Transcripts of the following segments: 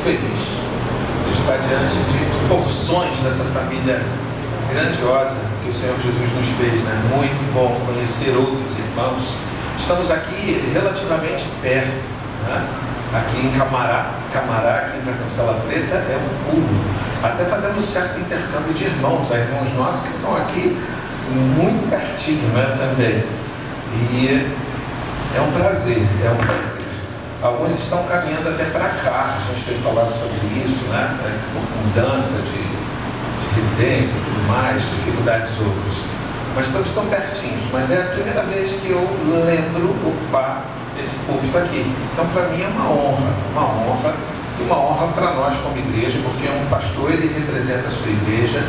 feliz de estar diante de porções dessa família grandiosa que o Senhor Jesus nos fez, né? Muito bom conhecer outros irmãos. Estamos aqui relativamente perto, né? Aqui em Camará, aqui para Cancela Preta, é um pulo. Até fazemos um certo intercâmbio de irmãos, há irmãos nossos que estão aqui muito pertinho, né? Também. E é um prazer, Alguns estão caminhando até para cá, a gente tem falado sobre isso, né? Por mudança de residência e tudo mais, dificuldades outras. Mas estamos tão pertinhos, mas é a primeira vez que eu lembro ocupar esse púlpito aqui. Então, para mim é uma honra e uma honra para nós como igreja, porque um pastor, ele representa a sua igreja.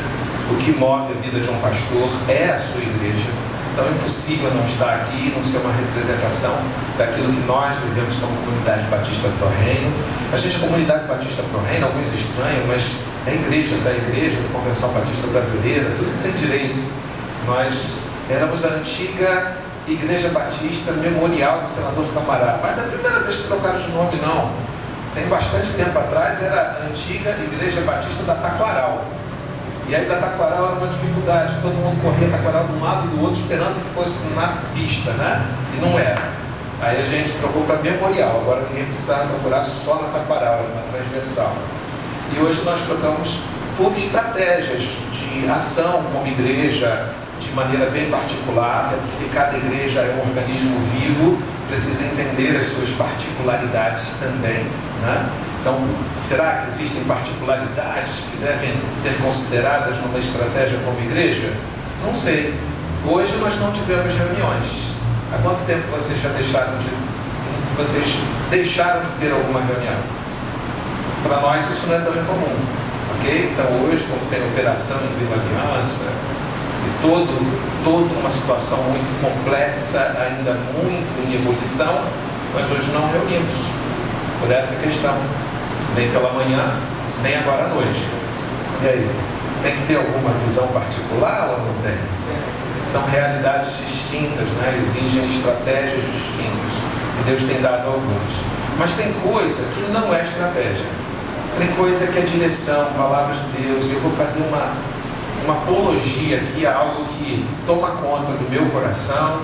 O que move a vida de um pastor é a sua igreja. Então é impossível não estar aqui e não ser uma representação daquilo que nós vivemos como Comunidade Batista Pro Reino. A gente é Comunidade Batista Pro Reino, alguns estranham, mas é igreja da Convenção Batista Brasileira, tudo que tem direito. Nós éramos a antiga Igreja Batista Memorial de Senador Camará, mas não é a primeira vez que trocaram de nome, não. Tem bastante tempo atrás era a antiga Igreja Batista da Taquaral. E aí da Taquaral era uma dificuldade, que todo mundo corria a Taquaral de um lado e do outro, esperando que fosse na pista, né? E não era. Aí a gente trocou para Memorial, agora ninguém precisava procurar só na Taquaral, era uma transversal. E hoje nós trocamos por estratégias de ação como igreja, de maneira bem particular, até porque cada igreja é um organismo vivo, precisa entender as suas particularidades também, né? Então, será que existem particularidades que devem ser consideradas numa estratégia como igreja? Não sei. Hoje nós não tivemos reuniões. Há quanto tempo vocês deixaram de ter alguma reunião? Para nós isso não é tão incomum, ok? Então hoje, como tem operação em Viva Aliança, e toda uma situação muito complexa, ainda muito em ebulição, nós hoje não reunimos por essa questão. Nem pela manhã, nem agora à noite. E aí? Tem que ter alguma visão particular ou não tem? São realidades distintas, né? Exigem estratégias distintas. E Deus tem dado alguns. Mas tem coisa que não é estratégia. Tem coisa que é direção, palavras de Deus. E eu vou fazer uma apologia aqui a algo que toma conta do meu coração,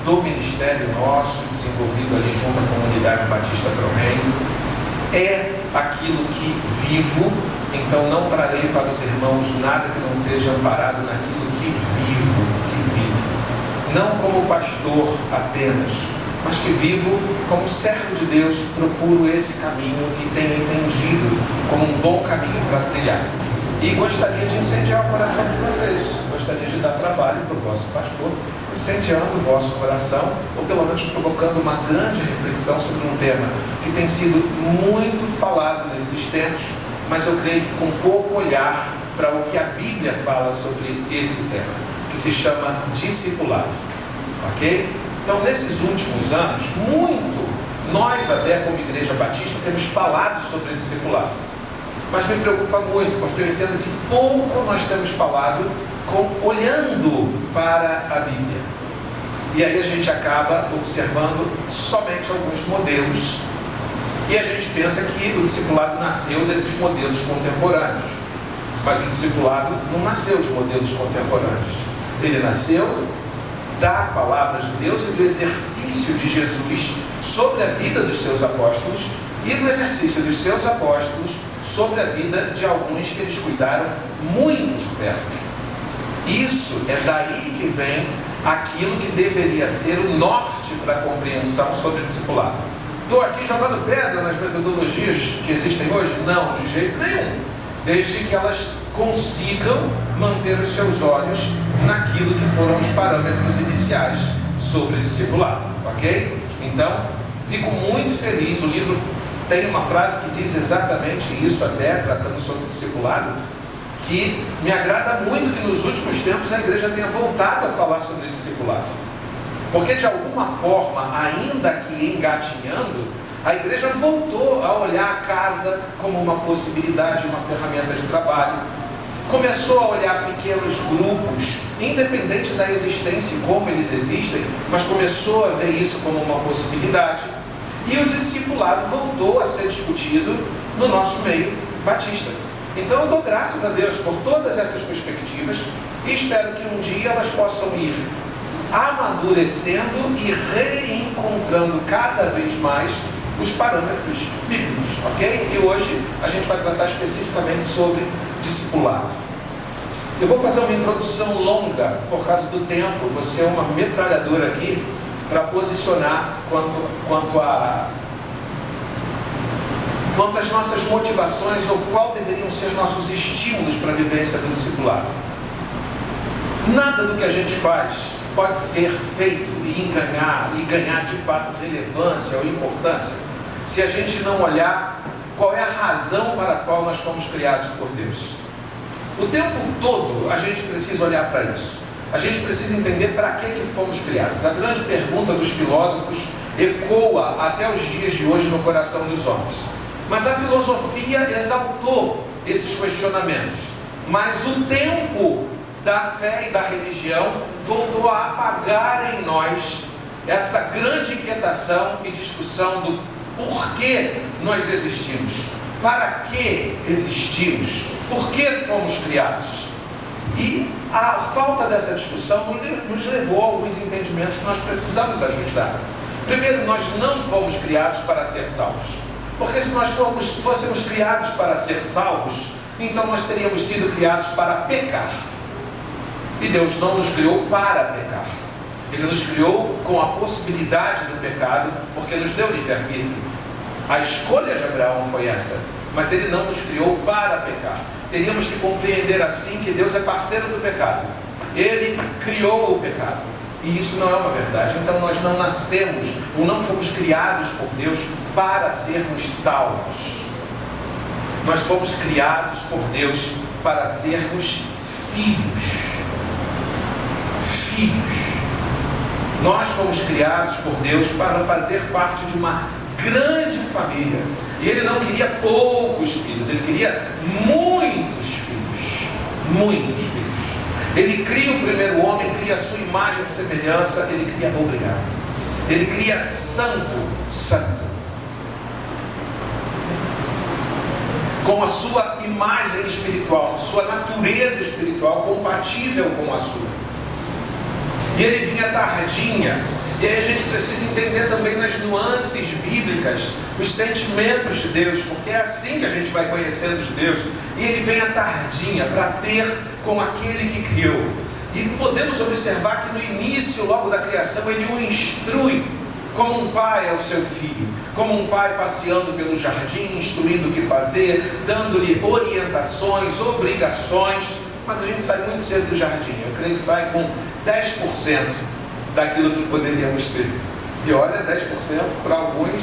do ministério nosso, desenvolvido ali junto à Comunidade Batista Pro Reino. É aquilo que vivo, então não trarei para os irmãos nada que não esteja amparado naquilo que vivo. Não como pastor apenas, mas que vivo como servo de Deus, procuro esse caminho e tenho entendido como um bom caminho para trilhar. E gostaria de incendiar o coração de vocês, gostaria de dar trabalho para o vosso pastor, incendiando o vosso coração, ou pelo menos provocando uma grande reflexão sobre um tema que tem sido muito falado nesses tempos, mas eu creio que com pouco olhar para o que a Bíblia fala sobre esse tema, que se chama discipulado, ok? Então, nesses últimos anos, nós até como Igreja Batista temos falado sobre discipulado. Mas me preocupa muito, porque eu entendo que pouco nós temos falado olhando para a Bíblia. E aí a gente acaba observando somente alguns modelos. E a gente pensa que o discipulado nasceu desses modelos contemporâneos. Mas o discipulado não nasceu de modelos contemporâneos. Ele nasceu da palavra de Deus e do exercício de Jesus sobre a vida dos seus apóstolos e do exercício dos seus apóstolos sobre a vida de alguns que eles cuidaram muito de perto. Isso é daí que vem aquilo que deveria ser o norte para a compreensão sobre discipulado. Estou aqui jogando pedra nas metodologias que existem hoje? Não, de jeito nenhum. Desde que elas consigam manter os seus olhos naquilo que foram os parâmetros iniciais sobre discipulado, ok? Então, fico muito feliz. O livro tem uma frase que diz exatamente isso, até tratando sobre discipulado, que me agrada muito que nos últimos tempos a igreja tenha voltado a falar sobre discipulado, porque de alguma forma, ainda que engatinhando, a igreja voltou a olhar a casa como uma possibilidade, uma ferramenta de trabalho, começou a olhar pequenos grupos, independente da existência e como eles existem, mas começou a ver isso como uma possibilidade. E o discipulado voltou a ser discutido no nosso meio batista. Então eu dou graças a Deus por todas essas perspectivas e espero que um dia elas possam ir amadurecendo e reencontrando cada vez mais os parâmetros bíblicos, ok? E hoje a gente vai tratar especificamente sobre discipulado. Eu vou fazer uma introdução longa por causa do tempo, vou ser uma metralhadora aqui para posicionar quanto às nossas motivações ou qual deveriam ser nossos estímulos para a vivência do discipulado. Nada do que a gente faz pode ser feito e ganhar de fato relevância ou importância se a gente não olhar qual é a razão para a qual nós fomos criados por Deus. O tempo todo a gente precisa olhar para isso. A gente precisa entender para que fomos criados. A grande pergunta dos filósofos ecoa até os dias de hoje no coração dos homens. Mas a filosofia exaltou esses questionamentos. Mas o tempo da fé e da religião voltou a apagar em nós essa grande inquietação e discussão do porquê nós existimos, para que existimos, por que fomos criados. E a falta dessa discussão nos levou a alguns entendimentos que nós precisamos ajustar. Primeiro, nós não fomos criados para ser salvos, porque se nós fôssemos criados para ser salvos, então nós teríamos sido criados para pecar. E Deus não nos criou para pecar. Ele nos criou com a possibilidade do pecado, porque nos deu livre-arbítrio. A escolha de Abraão foi essa, mas Ele não nos criou para pecar. Teríamos que compreender assim que Deus é parceiro do pecado. Ele criou o pecado. E isso não é uma verdade. Então nós não nascemos ou não fomos criados por Deus para sermos salvos. Nós fomos criados por Deus para sermos filhos. Nós fomos criados por Deus para fazer parte de uma grande família. E Ele não queria poucos filhos, Ele queria muitos filhos. Muitos filhos. Ele cria o primeiro homem, cria a sua imagem e semelhança. Ele cria, obrigado. Ele cria santo. Com a sua imagem espiritual, sua natureza espiritual compatível com a sua. E Ele vinha tardinha. E aí a gente precisa entender também nas nuances bíblicas os sentimentos de Deus, porque é assim que a gente vai conhecendo de Deus. E Ele vem à tardinha para ter com aquele que criou. E podemos observar que no início, logo da criação, Ele o instrui como um pai ao seu filho, como um pai passeando pelo jardim, instruindo o que fazer, dando-lhe orientações, obrigações. Mas a gente sai muito cedo do jardim. Eu creio que sai com 10% daquilo que poderíamos ser. E olha, 10% para alguns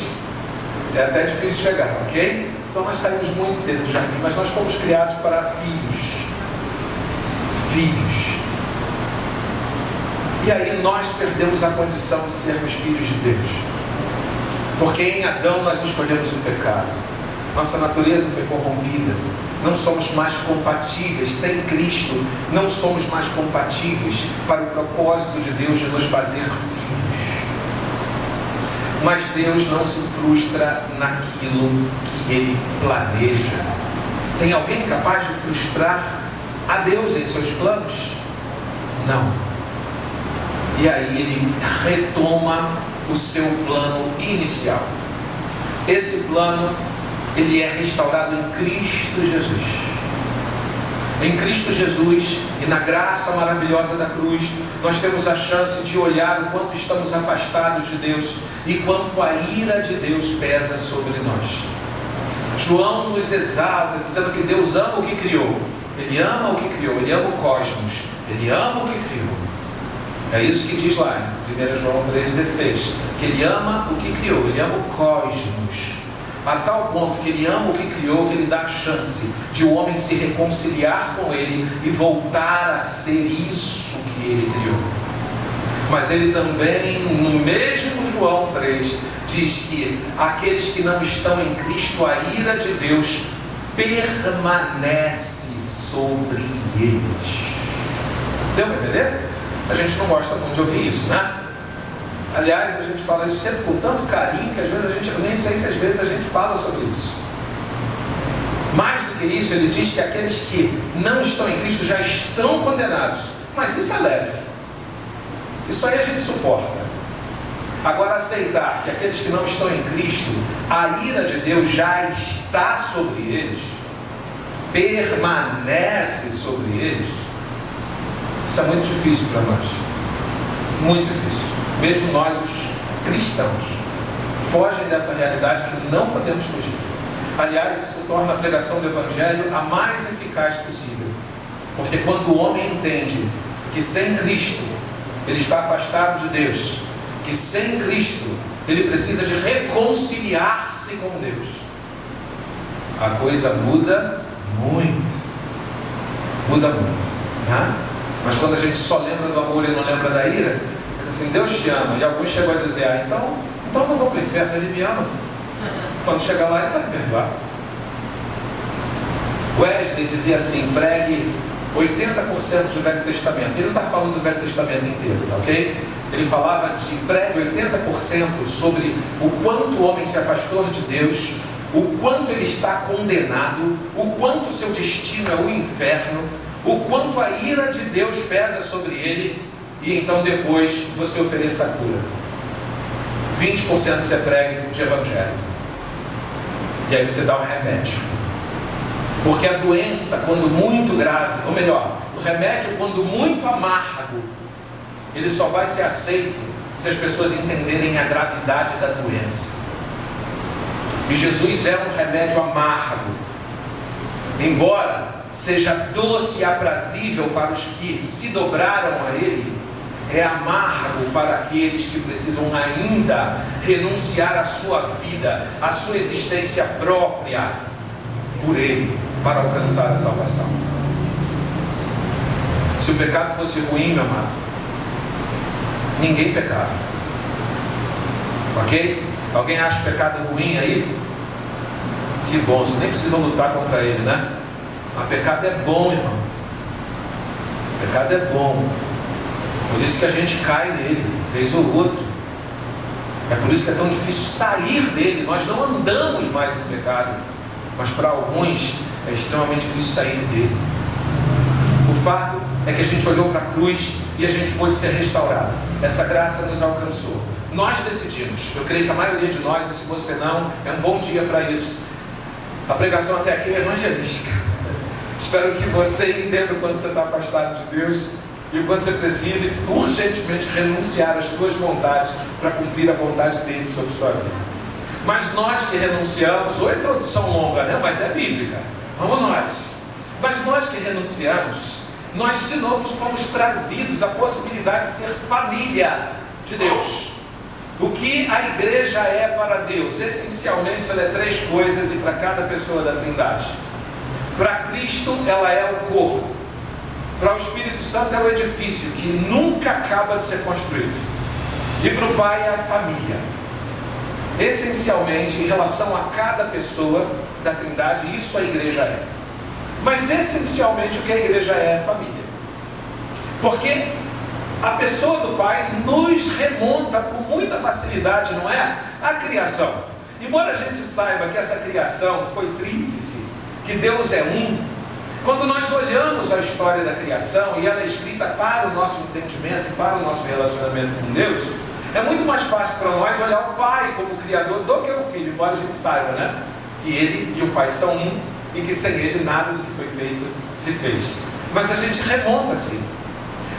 é até difícil chegar, ok? Então nós saímos muito cedo do jardim, mas nós fomos criados para filhos. E aí nós perdemos a condição de sermos filhos de Deus. Porque em Adão nós escolhemos o pecado. Nossa natureza foi corrompida. Não somos mais compatíveis, sem Cristo, não somos mais compatíveis para o propósito de Deus de nos fazer filhos. Mas Deus não se frustra naquilo que Ele planeja. Tem alguém capaz de frustrar a Deus em seus planos? Não. E aí Ele retoma o seu plano inicial. Esse plano, ele é restaurado em Cristo Jesus. Em Cristo Jesus e na graça maravilhosa da cruz, nós temos a chance de olhar o quanto estamos afastados de Deus e quanto a ira de Deus pesa sobre nós. João nos exalta, dizendo que Deus ama o que criou. Ele ama o que criou, Ele ama o cosmos, Ele ama o que criou. É isso que diz lá em 1 João 3,16, que Ele ama o que criou, Ele ama o cosmos, a tal ponto que Ele ama o que criou, que Ele dá a chance de o homem se reconciliar com Ele e voltar a ser isso que Ele criou. Mas Ele também, no mesmo João 3, diz que aqueles que não estão em Cristo, a ira de Deus permanece sobre eles. Deu para entender? A gente não gosta muito de ouvir isso, né? Aliás, a gente fala isso sempre com tanto carinho que às vezes eu nem sei se às vezes a gente fala sobre isso. Mais do que isso, ele diz que aqueles que não estão em Cristo já estão condenados. Mas isso é leve. Isso aí a gente suporta. Agora, aceitar que aqueles que não estão em Cristo, a ira de Deus já está sobre eles, permanece sobre eles, isso é muito difícil para nós. Muito difícil. Mesmo nós, os cristãos, fogem dessa realidade que não podemos fugir. Aliás, isso torna a pregação do Evangelho a mais eficaz possível. Porque quando o homem entende que sem Cristo ele está afastado de Deus, que sem Cristo ele precisa de reconciliar-se com Deus, a coisa muda muito. Muda muito, né? Mas quando a gente só lembra do amor e não lembra da ira, diz assim, Deus te ama. E alguns chegam a dizer, então eu não vou para o inferno, ele me ama. Quando chegar lá, ele vai me perdoar. Wesley dizia assim, pregue 80% do Velho Testamento. Ele não está falando do Velho Testamento inteiro, tá ok? Ele falava de pregue 80% sobre o quanto o homem se afastou de Deus, o quanto ele está condenado, o quanto o seu destino é o inferno, o quanto a ira de Deus pesa sobre ele, e então depois você ofereça a cura. 20% você pregue de Evangelho. E aí você dá o remédio. Porque a doença, quando muito grave, ou melhor, o remédio, quando muito amargo, ele só vai ser aceito se as pessoas entenderem a gravidade da doença. E Jesus é um remédio amargo. Embora seja doce e aprazível para os que se dobraram a Ele, é amargo para aqueles que precisam ainda renunciar à sua vida, à sua existência própria por Ele, para alcançar a salvação. Se o pecado fosse ruim, meu amado, ninguém pecava. Ok? Alguém acha pecado ruim aí? Que bom, você nem precisa lutar contra ele, né? Mas pecado é bom, irmão. Pecado é bom. Por isso que a gente cai nele, vez ou outra. É por isso que é tão difícil sair dele. Nós não andamos mais no pecado, mas para alguns é extremamente difícil sair dele. O fato é que a gente olhou para a cruz e a gente pôde ser restaurado. Essa graça nos alcançou. Nós decidimos. Eu creio que a maioria de nós, e se você não, é um bom dia para isso. A pregação até aqui é evangelística. Espero que você entenda quando você está afastado de Deus e quando você precise urgentemente renunciar às suas vontades para cumprir a vontade dele sobre sua vida. Mas nós que renunciamos, ou a introdução longa, né? Mas é bíblica. Vamos nós. Mas nós que renunciamos, nós de novo fomos trazidos à possibilidade de ser família de Deus. O que a igreja é para Deus? Essencialmente ela é três coisas, e para cada pessoa da Trindade. Para Cristo ela é o corpo. Para o Espírito Santo é o edifício que nunca acaba de ser construído. E para o Pai é a família. Essencialmente, em relação a cada pessoa da Trindade, isso a igreja é. Mas essencialmente o que a igreja é família. Porque a pessoa do Pai nos remonta com muita facilidade, não é? A criação. Embora a gente saiba que essa criação foi tríplice, que Deus é um, quando nós olhamos a história da criação e ela é escrita para o nosso entendimento e para o nosso relacionamento com Deus, é muito mais fácil para nós olhar o Pai como Criador do que o Filho, embora a gente saiba, né? Que Ele e o Pai são um e que sem Ele nada do que foi feito se fez. Mas a gente remonta assim.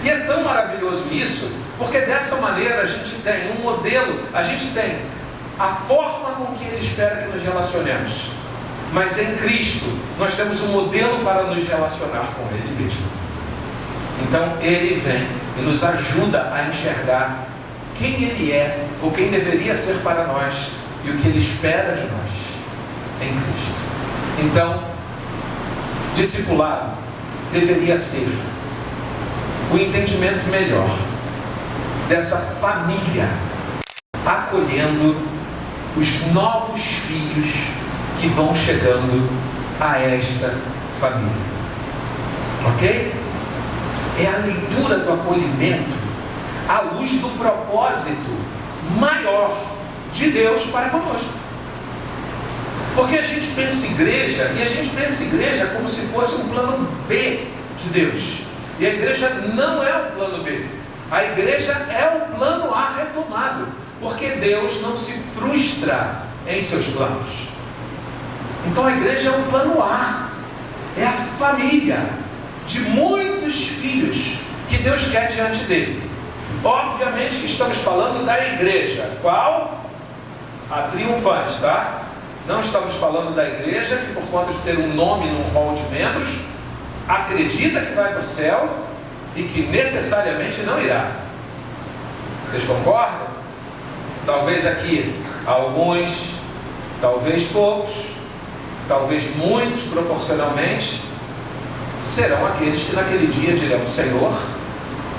E é tão maravilhoso isso, porque dessa maneira a gente tem um modelo, a gente tem a forma com que Ele espera que nos relacionemos. Mas em Cristo, nós temos um modelo para nos relacionar com Ele mesmo. Então Ele vem e nos ajuda a enxergar quem Ele é, ou quem deveria ser para nós, e o que Ele espera de nós em Cristo. Então, discipulado deveria ser o entendimento melhor dessa família, acolhendo os novos filhos que vão chegando a esta família. Ok? É a leitura do acolhimento à luz do propósito maior de Deus para conosco. Porque a gente pensa em igreja, e a gente pensa em igreja como se fosse um plano B de Deus. E a igreja não é o plano B. A igreja é o plano A retomado. Porque Deus não se frustra em seus planos. Então a igreja é o plano A. É a família de muitos filhos que Deus quer diante dele. Obviamente que estamos falando da igreja. Qual? A triunfante, tá? Não estamos falando da igreja que, por conta de ter um nome num hall de membros, acredita que vai para o céu e que necessariamente não irá. Vocês concordam? Talvez aqui alguns, talvez poucos, talvez muitos proporcionalmente, serão aqueles que naquele dia dirão: Senhor,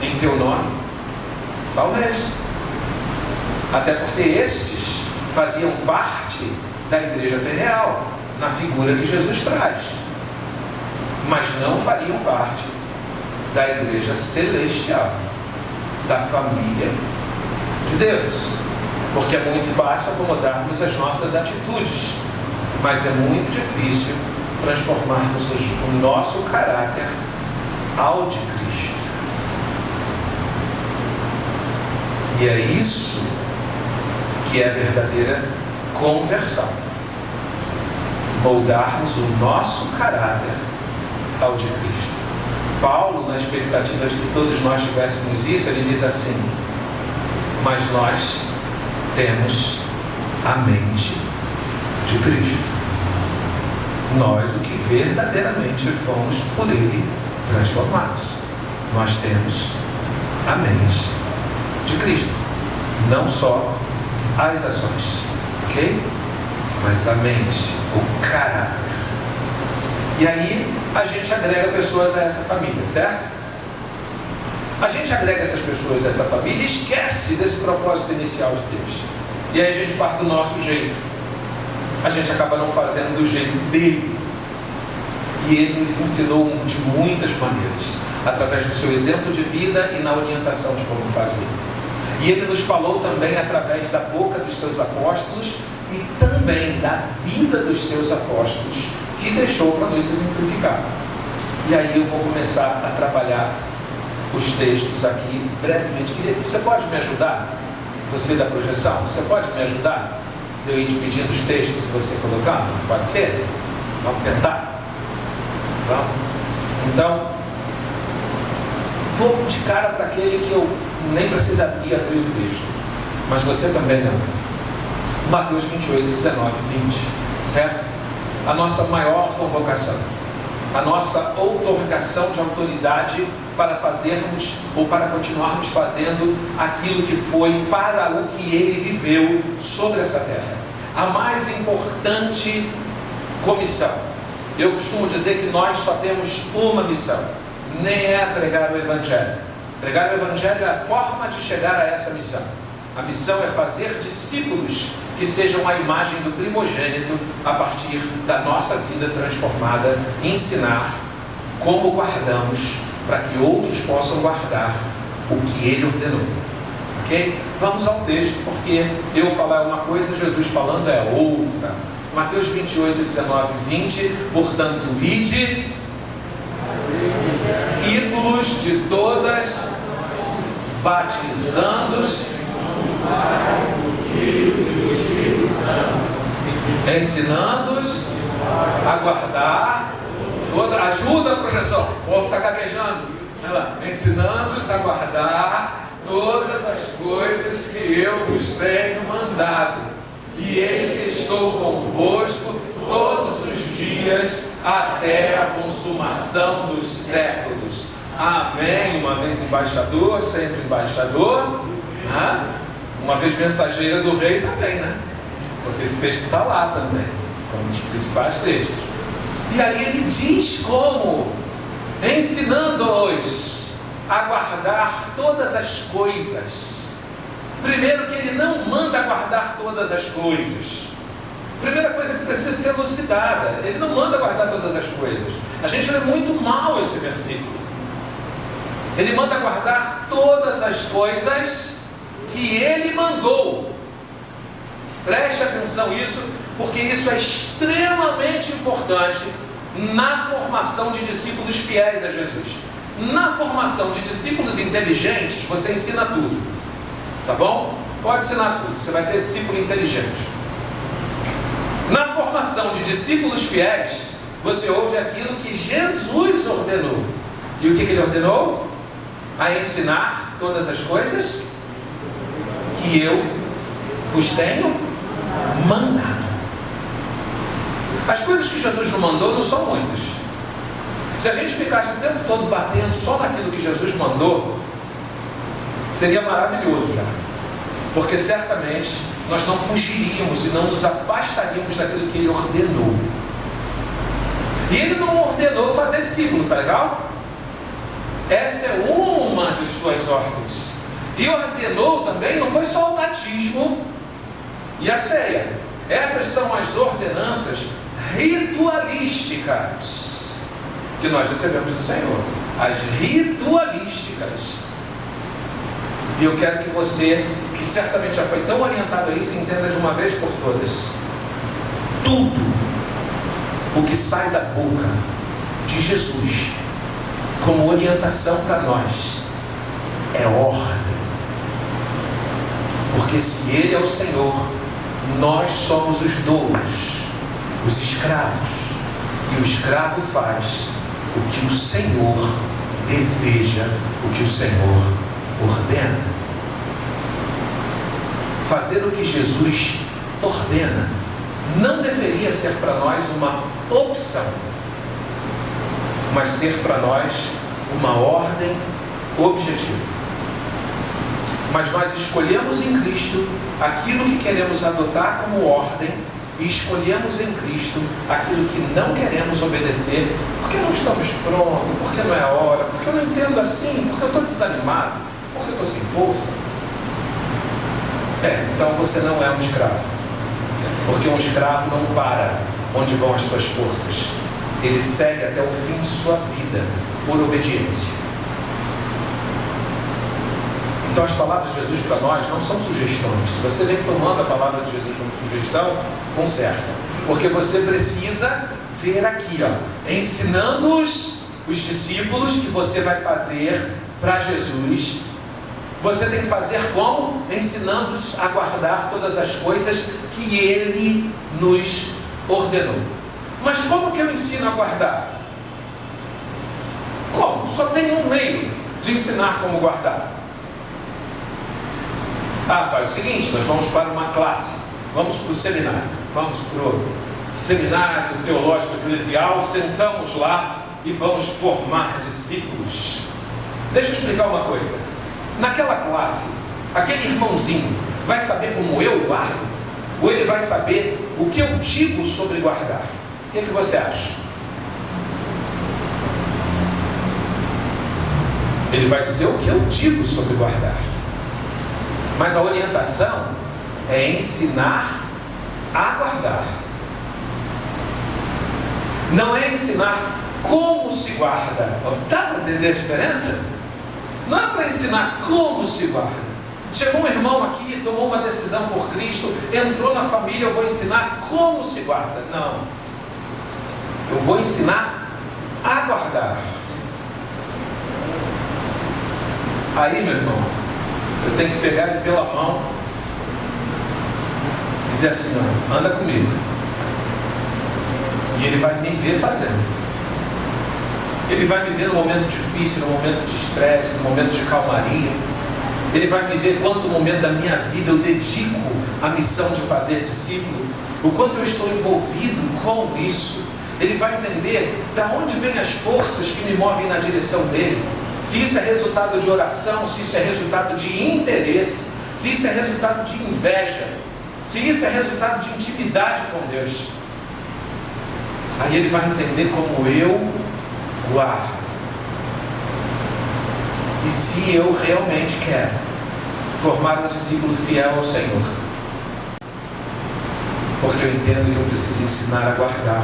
em teu nome. Talvez. Até porque estes faziam parte da igreja terreal, na figura que Jesus traz, mas não fariam parte da igreja celestial, da família de Deus. Porque é muito fácil acomodarmos as nossas atitudes, mas é muito difícil transformarmos o nosso caráter ao de Cristo. E é isso que é verdadeira conversão. Moldarmos o nosso caráter ao de Cristo. Paulo, na expectativa de que todos nós tivéssemos isso, ele diz assim: mas nós temos a mente de Cristo. Nós, o que verdadeiramente fomos por Ele transformados. Nós temos a mente de Cristo. Não só as ações, ok? Mas a mente, o caráter. E aí a gente agrega pessoas a essa família, certo? A gente agrega essas pessoas a essa família e esquece desse propósito inicial de Deus. E aí a gente parte do nosso jeito. A gente acaba não fazendo do jeito dele. E ele nos ensinou de muitas maneiras, através do seu exemplo de vida e na orientação de como fazer. E ele nos falou também através da boca dos seus apóstolos e também da vida dos seus apóstolos, que deixou para nos exemplificar. E aí eu vou começar a trabalhar os textos aqui brevemente. Você pode me ajudar? Você da projeção, você pode me ajudar? De eu ir te pedindo os textos e você colocando? Pode ser? Vamos tentar? Vamos? Então, vou de cara para aquele que eu nem precisaria abrir o texto, mas você também não. Mateus 28, 19 e 20, certo? A nossa maior convocação, a nossa outorgação de autoridade para fazermos ou para continuarmos fazendo aquilo que foi para o que ele viveu sobre essa terra. A mais importante comissão. Eu costumo dizer que nós só temos uma missão, nem é pregar o Evangelho. Pregar o Evangelho é a forma de chegar a essa missão. A missão é fazer discípulos que sejam a imagem do primogênito a partir da nossa vida transformada, e ensinar como guardamos para que outros possam guardar o que ele ordenou. Ok? Vamos ao texto, porque eu falar uma coisa, Jesus falando é outra. Mateus 28, 19 e 20, portanto, ide, discípulos de todas, batizando-os, ensinando-os a guardar toda, ajuda a projeção, o povo está gaguejando, ensinando-os a guardar todas as coisas que eu vos tenho mandado, e eis que estou convosco todos os dias até a consumação dos séculos. Amém. Uma vez embaixador, sempre embaixador, uma vez mensageira do rei também, né? Porque esse texto está lá também, um dos principais textos. E aí ele diz como, ensinando-os a guardar todas as coisas. Primeiro, que ele não manda guardar todas as coisas. Primeira coisa que precisa ser elucidada, ele não manda guardar todas as coisas. A gente lê muito mal esse versículo. Ele manda guardar todas as coisas que Ele mandou. Preste atenção nisso, porque isso é extremamente importante na formação de discípulos fiéis a Jesus. Na formação de discípulos inteligentes, você ensina tudo, tá bom? Pode ensinar tudo, você vai ter discípulo inteligente. Na formação de discípulos fiéis, você ouve aquilo que Jesus ordenou. E o que Ele ordenou? A ensinar todas as coisas que eu vos tenho mandado. As coisas que Jesus não mandou não são muitas. Se a gente ficasse o tempo todo batendo só naquilo que Jesus mandou, seria maravilhoso já. Porque certamente nós não fugiríamos e não nos afastaríamos daquilo que Ele ordenou. E Ele não ordenou fazer discípulo, tá legal? Essa é uma de suas ordens. E ordenou também, não foi só o batismo e a ceia. Essas são as ordenanças ritualísticas que nós recebemos do Senhor. As ritualísticas. E eu quero que você, que certamente já foi tão orientado a isso, entenda de uma vez por todas. Tudo o que sai da boca de Jesus como orientação para nós é ordem. Porque se Ele é o Senhor, nós somos os doulos, os escravos. E o escravo faz o que o Senhor deseja, o que o Senhor ordena. Fazer o que Jesus ordena não deveria ser para nós uma opção, mas ser para nós uma ordem objetiva. Mas nós escolhemos em Cristo aquilo que queremos adotar como ordem e escolhemos em Cristo aquilo que não queremos obedecer, porque não estamos prontos, porque não é a hora, porque eu não entendo assim, porque eu estou desanimado, porque eu estou sem força. Então você não é um escravo, porque um escravo não para onde vão as suas forças, ele segue até o fim de sua vida por obediência. Então as palavras de Jesus para nós não são sugestões. Se você vem tomando a palavra de Jesus como sugestão, conserta, porque você precisa ver aqui, ensinando os discípulos que você vai fazer para Jesus. Você tem que fazer como? Ensinando-os a guardar todas as coisas que Ele nos ordenou. Mas como que eu ensino a guardar? Como? Só tem um meio de ensinar como guardar. Faz o seguinte, nós vamos para uma classe, vamos para o seminário, vamos para o seminário teológico eclesial, sentamos lá e vamos formar discípulos. Deixa eu explicar uma coisa. Naquela classe, aquele irmãozinho vai saber como eu guardo? Ou ele vai saber o que eu digo sobre guardar? O que você acha? Ele vai dizer o que eu digo sobre guardar. Mas a orientação é ensinar a guardar. Não é ensinar como se guarda. Dá para entender a diferença? Não é para ensinar como se guarda. Chegou um irmão aqui, tomou uma decisão por Cristo, entrou na família, eu vou ensinar como se guarda. Não. Eu vou ensinar a guardar. Aí, meu irmão, eu tenho que pegar ele pela mão e dizer assim, anda comigo. E ele vai me ver fazendo. Ele vai me ver no momento difícil, no momento de estresse, no momento de calmaria. Ele vai me ver quanto momento da minha vida eu dedico à missão de fazer discípulo, o quanto eu estou envolvido com isso. Ele vai entender de onde vêm as forças que me movem na direção dele. Se isso é resultado de oração, se isso é resultado de interesse, se isso é resultado de inveja, se isso é resultado de intimidade com Deus. Aí ele vai entender como eu guardo. E se eu realmente quero formar um discípulo fiel ao Senhor, porque eu entendo que eu preciso ensinar a guardar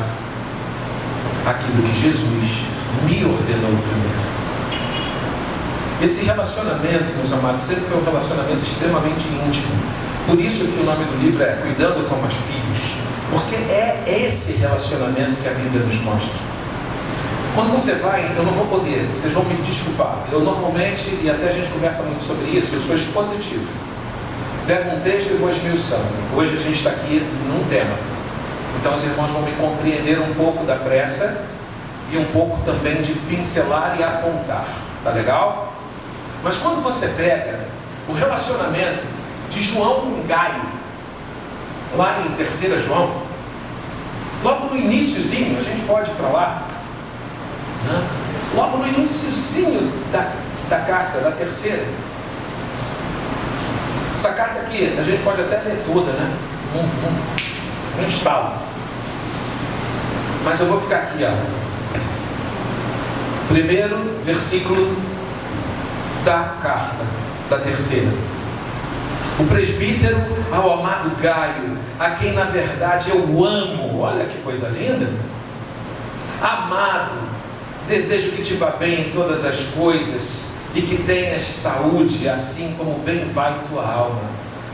aquilo que Jesus me ordenou primeiro. Esse relacionamento, meus amados, sempre foi um relacionamento extremamente íntimo. Por isso que o nome do livro é Cuidando como os Filhos, porque é esse relacionamento que a Bíblia nos mostra. Quando você vai, eu não vou poder, vocês vão me desculpar, eu normalmente, e até a gente conversa muito sobre isso, eu sou expositivo. Pego um texto e vou esmiuçando. Hoje a gente está aqui num tema. Então os irmãos vão me compreender um pouco da pressa e um pouco também de pincelar e apontar. Tá legal? Mas quando você pega o relacionamento de João com Gaio, lá em 3 João, logo no iniciozinho, a gente pode ir para lá, né? Logo no iniciozinho da carta, da 3ª. Essa carta aqui, a gente pode até ler toda, né? Um estalo. Mas eu vou ficar aqui, ó. Primeiro versículo da carta, da 3ª. O presbítero ao amado Gaio, a quem na verdade eu amo. Olha que coisa linda. Amado, desejo que te vá bem em todas as coisas e que tenhas saúde, assim como bem vai tua alma.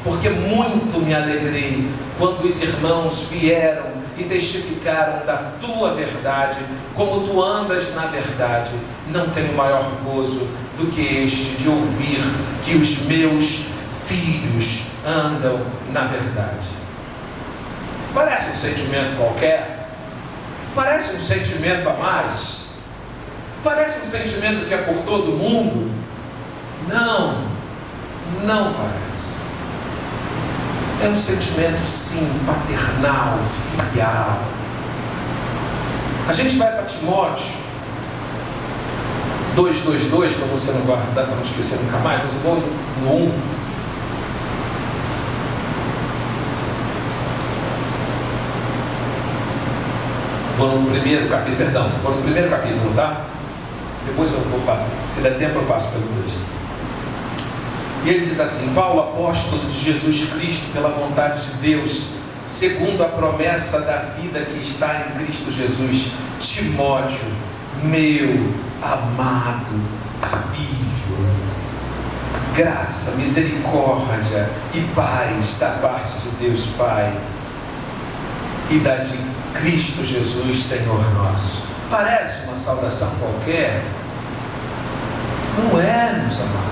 Porque muito me alegrei quando os irmãos vieram e testificaram da tua verdade, como tu andas na verdade. Não tenho maior gozo do que este de ouvir que os meus filhos andam na verdade. Parece um sentimento qualquer? Parece um sentimento a mais? Parece um sentimento que é por todo mundo? Não, não parece. É um sentimento, sim, paternal, filial. A gente vai para Timóteo 2:2, para você não guardar, para não esquecer nunca mais, mas eu vou no 1. Vou no primeiro capítulo, tá? Depois eu vou, se der tempo eu passo pelo 2. E ele diz assim: Paulo, apóstolo de Jesus Cristo, pela vontade de Deus, segundo a promessa da vida que está em Cristo Jesus, Timóteo, meu amado filho, graça, misericórdia e paz da parte de Deus Pai e da de Cristo Jesus, Senhor nosso. Parece uma saudação qualquer? Não é, meus amados.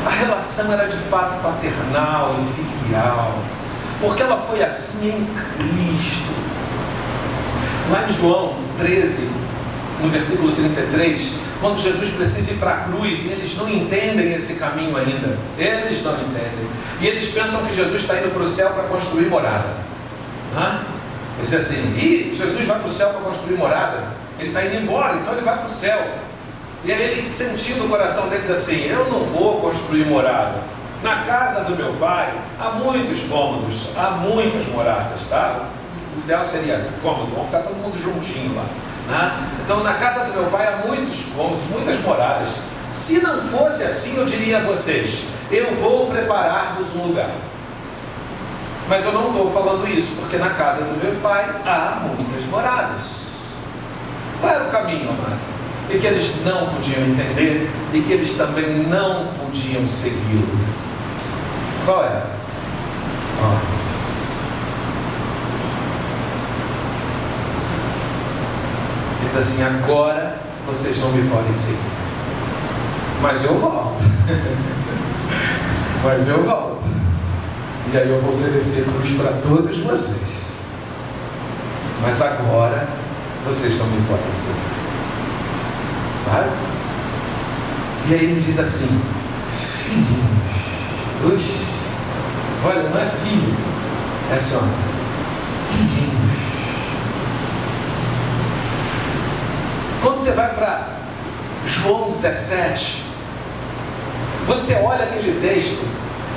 A relação era de fato paternal e filial, porque ela foi assim em Cristo. Lá em João 13, no versículo 33, quando Jesus precisa ir para a cruz, e eles não entendem esse caminho ainda, eles não entendem, e eles pensam que Jesus está indo para o céu para construir morada. Eles dizem assim: Jesus vai para o céu para construir morada, ele está indo embora, então ele vai para o céu. E aí ele, sentindo o coração dele, diz assim: eu não vou construir morada. Na casa do meu pai há muitos cômodos, há muitas moradas, tá? O ideal seria cômodo, vamos ficar todo mundo juntinho lá, né? Então na casa do meu pai há muitos cômodos, muitas moradas. Se não fosse assim, eu diria a vocês: eu vou preparar-vos um lugar. Mas eu não estou falando isso, porque na casa do meu pai há muitas moradas. Qual era o caminho, amado? E que eles não podiam entender, e que eles também não podiam segui-lo. Qual é? Ele diz assim: agora vocês não me podem seguir, mas eu volto. Mas eu volto, e aí eu vou oferecer cruz para todos vocês, mas agora vocês não me podem seguir. Sabe? E aí ele diz assim: filhinhos. Olha, não é filho, é assim, ó, filhinhos. Quando você vai para João 17, você olha aquele texto,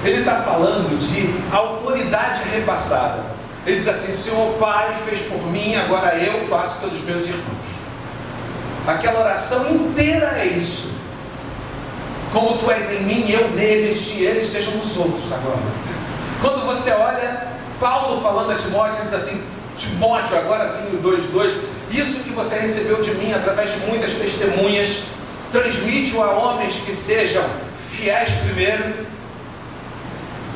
ele está falando de autoridade repassada. Ele diz assim: Senhor Pai fez por mim, agora eu faço pelos meus irmãos. Aquela oração inteira é isso. Como tu és em mim, eu neles, e eles sejam nos outros agora. Quando você olha Paulo falando a Timóteo, ele diz assim: Timóteo, agora sim o 2:2, isso que você recebeu de mim através de muitas testemunhas, transmite-o a homens que sejam fiéis primeiro,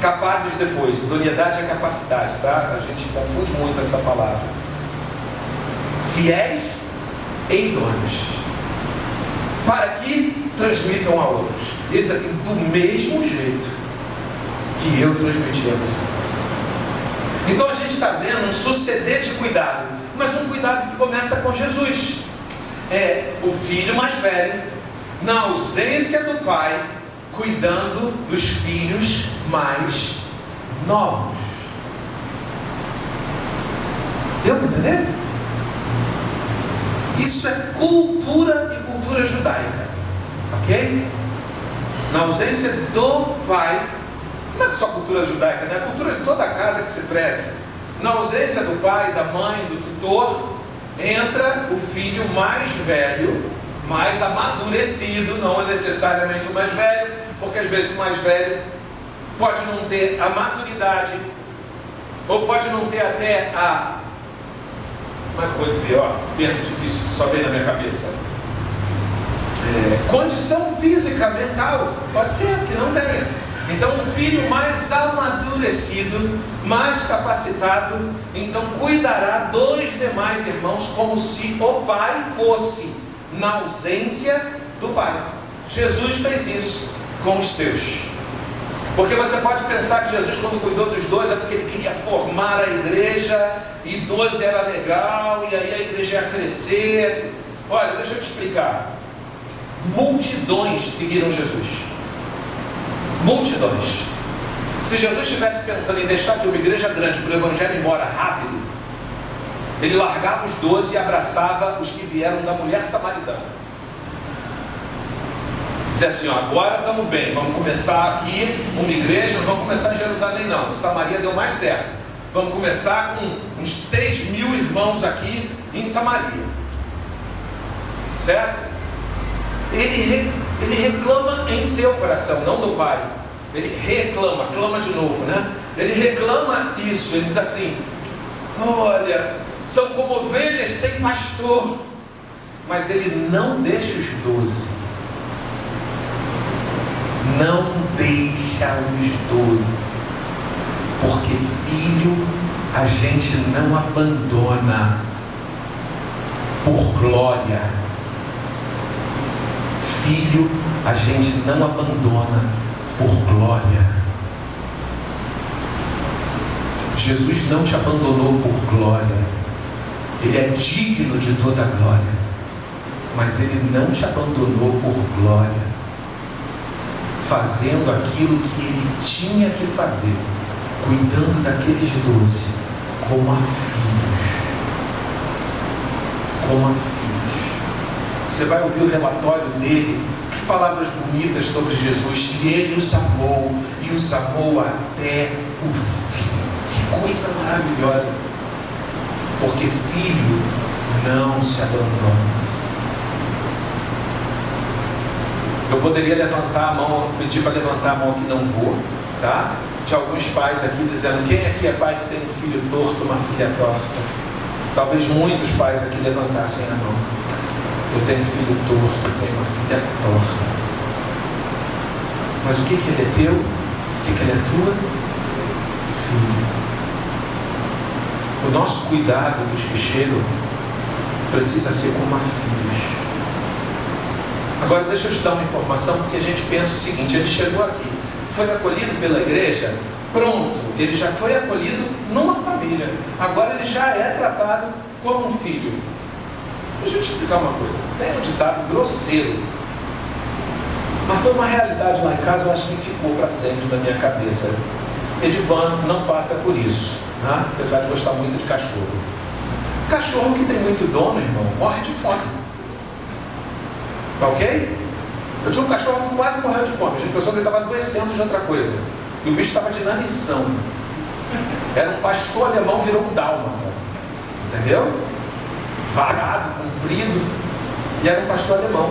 capazes depois. Idoneidade é capacidade, tá? A gente confunde muito essa palavra. Fiéis e idôneos, para que transmitam a outros. E ele diz assim: do mesmo jeito que eu transmiti a você. Então a gente está vendo um suceder de cuidado, mas um cuidado que começa com Jesus. É o filho mais velho, na ausência do pai, cuidando dos filhos mais novos. Deu para entender? Isso é cultura e cultura judaica, ok? Na ausência do pai, não é só cultura judaica, né? É a cultura de toda a casa que se preze. Na ausência do pai, da mãe, do tutor, entra o filho mais velho, mais amadurecido, não é necessariamente o mais velho, porque às vezes o mais velho pode não ter a maturidade, ou pode não ter até a, como é que eu vou dizer, termo difícil que só vem na minha cabeça, condição física, mental, pode ser que não tenha. Então o filho mais amadurecido, mais capacitado, então cuidará dos demais irmãos como se o pai fosse, na ausência do pai. Jesus fez isso com os seus. Porque você pode pensar que Jesus, quando cuidou dos 12, é porque ele queria formar a igreja, e 12 era legal, e aí a igreja ia crescer. Olha, deixa eu te explicar. Multidões seguiram Jesus. Multidões. Se Jesus estivesse pensando em deixar de uma igreja grande para o evangelho ir embora rápido, ele largava os 12 e abraçava os que vieram da mulher samaritana. Dizia assim: agora estamos bem, vamos começar aqui uma igreja, não vamos começar em Jerusalém não, Samaria deu mais certo, vamos começar com uns 6.000 irmãos aqui em Samaria, certo? Ele reclama em seu coração, não do pai. Ele reclama, clama de novo, né? Ele reclama isso, ele diz assim: olha, são como ovelhas sem pastor. Mas ele não deixa os 12. Não deixa os 12. Porque filho a gente não abandona por glória. Filho a gente não abandona por glória. Jesus não te abandonou por glória. Ele é digno de toda a glória, mas ele não te abandonou por glória, fazendo aquilo que ele tinha que fazer, cuidando daqueles 12 como a filhos. Como a filhos. Você vai ouvir o relatório dele, que palavras bonitas sobre Jesus. E ele os amou, e os amou até o fim. Que coisa maravilhosa. Porque filho não se abandona. Eu poderia levantar a mão, pedir para levantar a mão aqui, não vou, tá? De alguns pais aqui dizendo: quem aqui é pai que tem um filho torto, uma filha torta? Talvez muitos pais aqui levantassem a mão. Eu tenho um filho torto, eu tenho uma filha torta. Mas o que ele é teu? O que ele é tua? Filho. O nosso cuidado dos que chegam precisa ser como a filhos. Agora deixa eu te dar uma informação, porque a gente pensa o seguinte: ele chegou aqui, foi acolhido pela igreja, pronto, ele já foi acolhido numa família, agora ele já é tratado como um filho. Deixa eu te explicar uma coisa. Tem um ditado grosseiro, mas foi uma realidade lá em casa, eu acho que ficou para sempre na minha cabeça. Edivan não passa por isso, né? Apesar de gostar muito de cachorro. Cachorro que tem muito dono, irmão, morre de fome. Tá ok? Eu tinha um cachorro que quase morreu de fome. A gente pensou que ele estava adoecendo de outra coisa. E o bicho estava de inanição. Era um pastor alemão, virou um dálmata. Entendeu? Varado, comprido. E era um pastor alemão.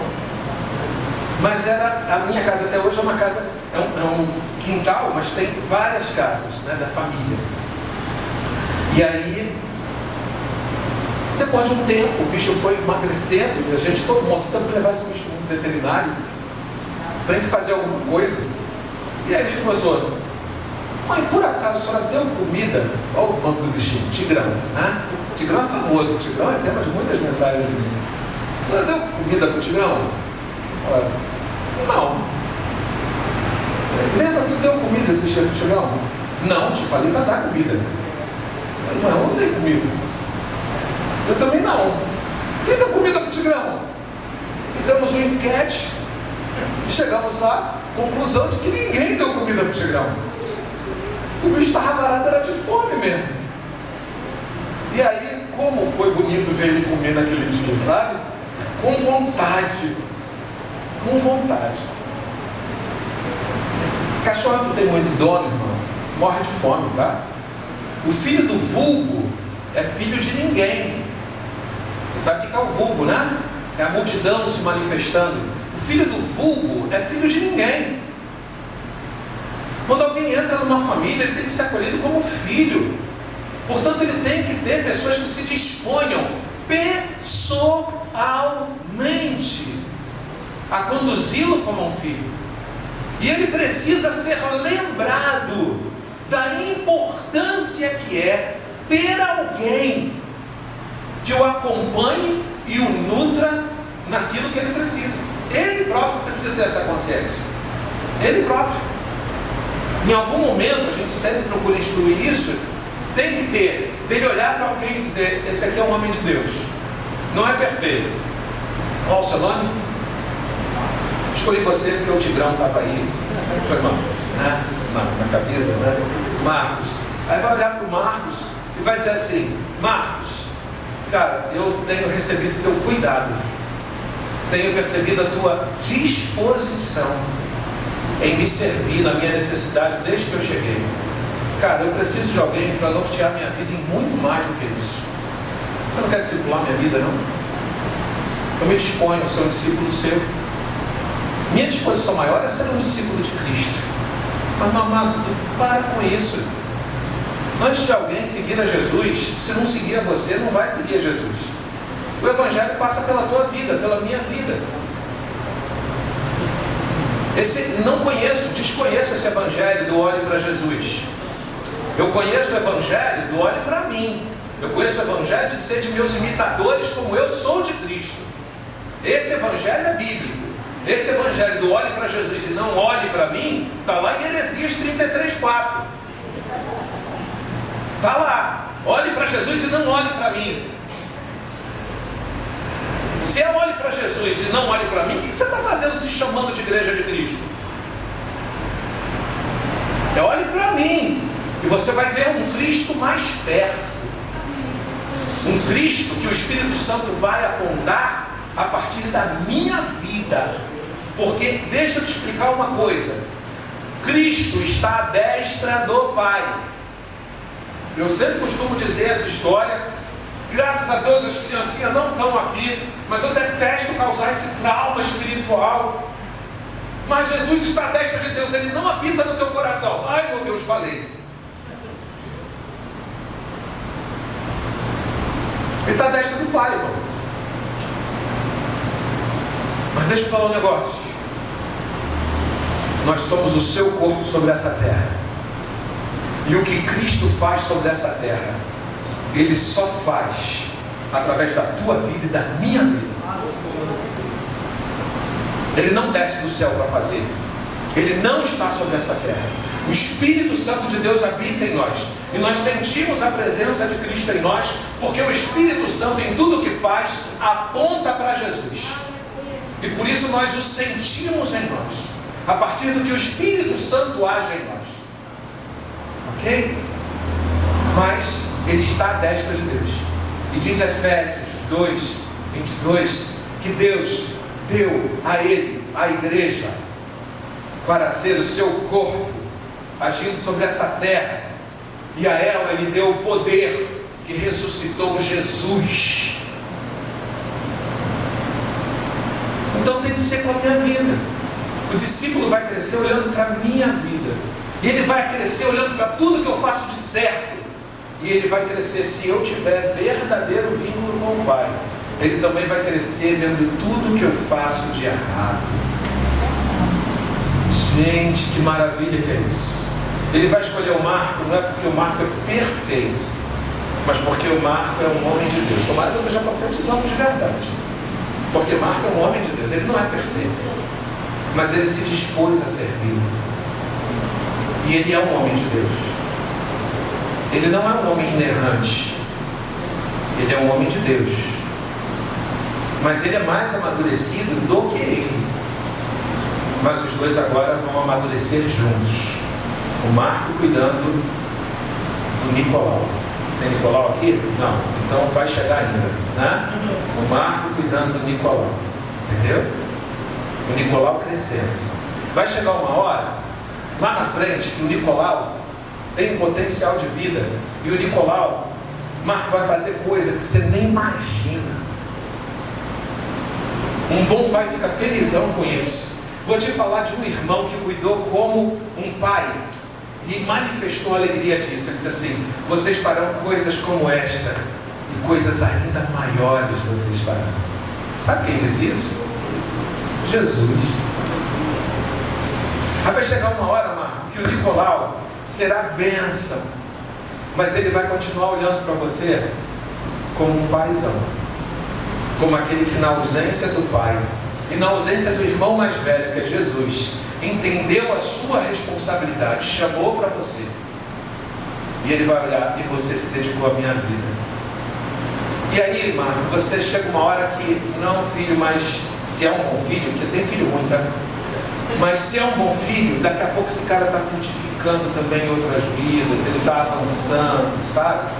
Mas era, a minha casa até hoje é uma casa, é um quintal, mas tem várias casas, né, da família. E aí, Depois de um tempo, o bicho foi emagrecendo e a gente, todo mundo, tem que levar esse bicho no veterinário, tem que fazer alguma coisa. E aí a gente começou: mãe, por acaso a senhora deu comida? Olha o nome do bichinho, Tigrão, né? Tigrão é famoso, Tigrão é tema de muitas mensagens de mim. A senhora deu comida para o Tigrão? Ela: não. Lembra, tu deu comida esse dia para o Tigrão? Não, te falei para dar comida. Eu falei: não, eu não dei comida. Eu também não. Quem deu comida para o Tigrão? Fizemos uma enquete e chegamos à conclusão de que ninguém deu comida para o Tigrão. O bicho estava varado, era de fome mesmo. E aí, como foi bonito ver ele comer naquele dia, sabe? Com vontade. Com vontade. Cachorro que tem muito dono, irmão, morre de fome, tá? O filho do vulgo é filho de ninguém. Você sabe o que é o vulgo, né? É a multidão se manifestando. O filho do vulgo é filho de ninguém. Quando alguém entra numa família, ele tem que ser acolhido como filho. Portanto, ele tem que ter pessoas que se disponham pessoalmente a conduzi-lo como um filho. E ele precisa ser lembrado da importância que é ter alguém que o acompanhe e o nutra naquilo que ele precisa. Ele próprio precisa ter essa consciência. Ele próprio. Em algum momento, a gente sempre procura instruir isso, tem que ter, dele olhar para alguém e dizer: esse aqui é um homem de Deus, não é perfeito. Qual o seu nome? Escolhi você porque o Tigrão estava aí. Foi mal, né? Na cabeça, né? Marcos. Aí vai olhar para o Marcos e vai dizer assim: Marcos, cara, eu tenho recebido o teu cuidado, tenho percebido a tua disposição em me servir na minha necessidade desde que eu cheguei. Cara, eu preciso de alguém para nortear minha vida em muito mais do que isso. Você não quer discipular minha vida, não? Eu me disponho a ser um discípulo seu. Minha disposição maior é ser um discípulo de Cristo. Mas, meu amado, para com isso. Antes de alguém seguir a Jesus, se não seguir a você, não vai seguir a Jesus. O Evangelho passa pela tua vida, pela minha vida. Desconheço esse Evangelho do olhe para Jesus. Eu conheço o Evangelho do olhe para mim. Eu conheço o Evangelho de ser de meus imitadores como eu sou de Cristo. Esse Evangelho é bíblico. Esse Evangelho do olhe para Jesus e não olhe para mim, está lá em Heresias 33:4. Está lá. Olhe para Jesus e não olhe para mim. Se eu olhe para Jesus e não olhe para mim, o que você está fazendo se chamando de igreja de Cristo? Olhe para mim e você vai ver um Cristo mais perto. Um Cristo que o Espírito Santo vai apontar a partir da minha vida. Porque, deixa eu te explicar uma coisa: Cristo está à destra do Pai. Eu sempre costumo dizer essa história. Graças a Deus as criancinhas não estão aqui, mas eu detesto causar esse trauma espiritual. Mas Jesus está à destra de Deus, Ele não habita no teu coração. Ai meu Deus, falei. Ele está à destra do Pai, irmão. Mas deixa eu falar um negócio. Nós somos o seu corpo sobre essa terra. E o que Cristo faz sobre essa terra, Ele só faz através da tua vida e da minha vida. Ele não desce do céu para fazer. Ele não está sobre essa terra. O Espírito Santo de Deus habita em nós. E nós sentimos a presença de Cristo em nós, porque o Espírito Santo, em tudo o que faz, aponta para Jesus. E por isso nós o sentimos em nós, a partir do que o Espírito Santo age em nós. Ok? Mas Ele está à destra de Deus. E diz Efésios 2:22, que Deus deu a Ele, a igreja, para ser o seu corpo, agindo sobre essa terra. E a ela Ele deu o poder que ressuscitou Jesus. Então tem que ser com a minha vida. O discípulo vai crescer olhando para a minha vida. E ele vai crescer olhando para tudo que eu faço de certo. e ele vai crescer. Se eu tiver verdadeiro vínculo com o Pai, ele também vai crescer vendo tudo que eu faço de errado. Gente, que maravilha que é isso. Ele vai escolher o Marco, não é porque o Marco é perfeito, mas porque o Marco é um homem de Deus. Tomara que eu esteja profetizando de verdade. Porque Marco é um homem de Deus, ele não é perfeito, mas ele se dispôs a servir. E ele é um homem de Deus. Ele não é um homem inerrante, ele é um homem de Deus. Mas ele é mais amadurecido do que ele. Mas os dois agora vão amadurecer juntos. O Marco cuidando do Nicolau. Tem Nicolau aqui? Não. Então vai chegar ainda, né? O Marco cuidando do Nicolau. Entendeu? O Nicolau crescendo. Vai chegar uma hora, lá na frente, que o Nicolau tem um potencial de vida. E o Nicolau, Marco vai fazer coisa que você nem imagina. Um bom pai fica felizão com isso. Vou te falar de um irmão que cuidou como um pai e manifestou a alegria disso. Ele disse assim: vocês farão coisas como esta, e coisas ainda maiores vocês farão. Sabe quem diz isso? Jesus. Aí vai chegar uma hora, Marco, que o Nicolau será bênção, mas ele vai continuar olhando para você como um paizão, como aquele que na ausência do pai e na ausência do irmão mais velho, que é Jesus, entendeu a sua responsabilidade, chamou para você, e ele vai olhar: e você se dedicou à minha vida. E aí, Marco, você chega uma hora que não é um filho, mas se é um bom filho, porque tem filho ruim, tá? Mas se é um bom filho, daqui a pouco esse cara está frutificando também em outras vidas, ele está avançando, sabe?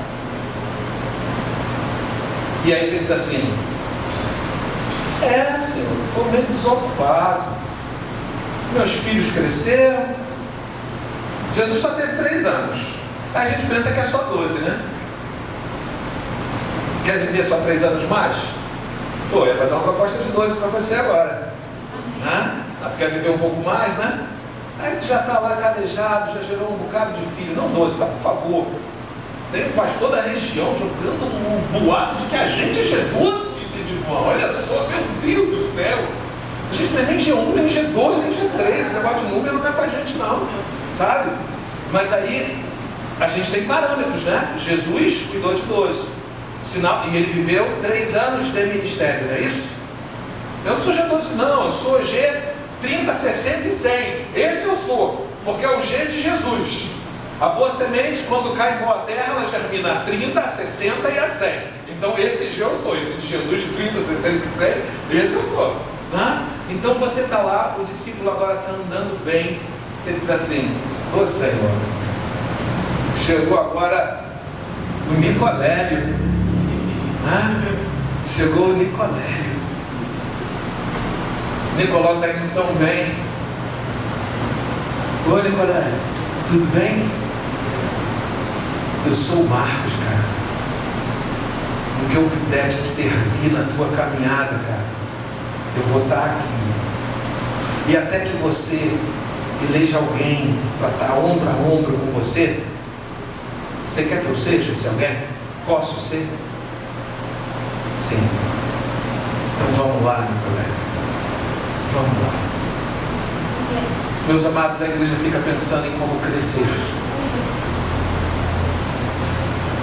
E aí você diz assim: Senhor, estou meio desocupado, meus filhos cresceram, Jesus só teve 3 anos, a gente pensa que é só 12, né? Quer viver só 3 anos mais? Pô, eu ia fazer uma proposta de 12 para você agora, né? Tu quer viver um pouco mais, né? Aí tu já está lá calejado, já gerou um bocado de filho. Não 12, tá, por favor. Tem um pastor da região jogando um boato de que a gente é G12, Edivan. Olha só, meu Deus do céu. A gente não é nem G1, nem G2, nem G3. Esse negócio de número não é pra gente não, sabe? Mas aí a gente tem parâmetros, né? Jesus cuidou de 12. Sinal, e ele viveu 3 anos de ministério, não é isso? Eu não sou G12 não, eu sou G30, 60 e 100. Esse eu sou, porque é o G de Jesus. A boa semente, quando cai em boa terra, ela germina a 30, a 60 e a 100. Então esse G eu sou, esse de Jesus de 30, 60 e 100, esse eu sou, né? Então você está lá, o discípulo agora está andando bem. Você diz assim: ô Senhor, chegou agora o Nicolério, né? Chegou o Nicolério. Nicolau está indo tão bem. Ô Nicolério, tudo bem? Eu sou o Marcos, cara. No que eu puder te servir na tua caminhada, cara, eu vou estar aqui. E até que você eleja alguém para estar ombro a ombro com você. Você quer que eu seja esse alguém? Posso ser? Sim. Então vamos lá, Nicolério. Vamos lá. Meus amados, a igreja fica pensando em como crescer.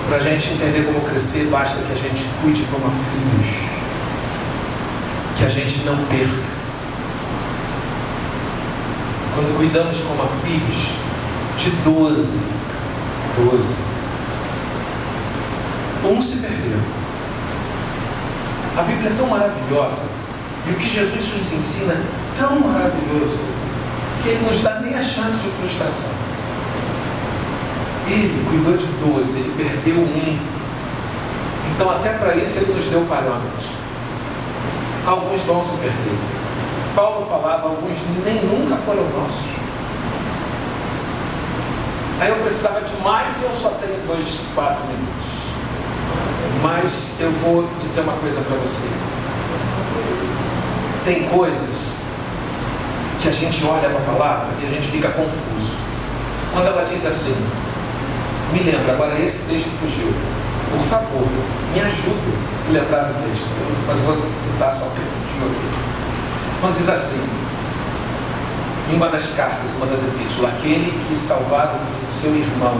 Para a gente entender como crescer, basta que a gente cuide como filhos, que a gente não perca. Quando cuidamos como filhos de 12, um se perdeu. A Bíblia é tão maravilhosa, e o que Jesus nos ensina é tão maravilhoso, que Ele nos dá nem a chance de frustração. Ele cuidou de 12, Ele perdeu um. Então até para isso Ele nos deu parâmetros. Alguns vão se perder. Paulo falava, alguns nem nunca foram nossos. Aí eu precisava de mais e eu só tenho 4 minutos. Mas eu vou dizer uma coisa para você. Tem coisas que a gente olha para a palavra e a gente fica confuso. Quando ela diz assim: Me lembra, agora esse texto fugiu. Por favor, me ajude a se lembrar do texto. Mas eu vou citar só porque fugiu aqui. Quando diz assim, em uma das cartas, uma das epístolas, aquele que salvar o seu irmão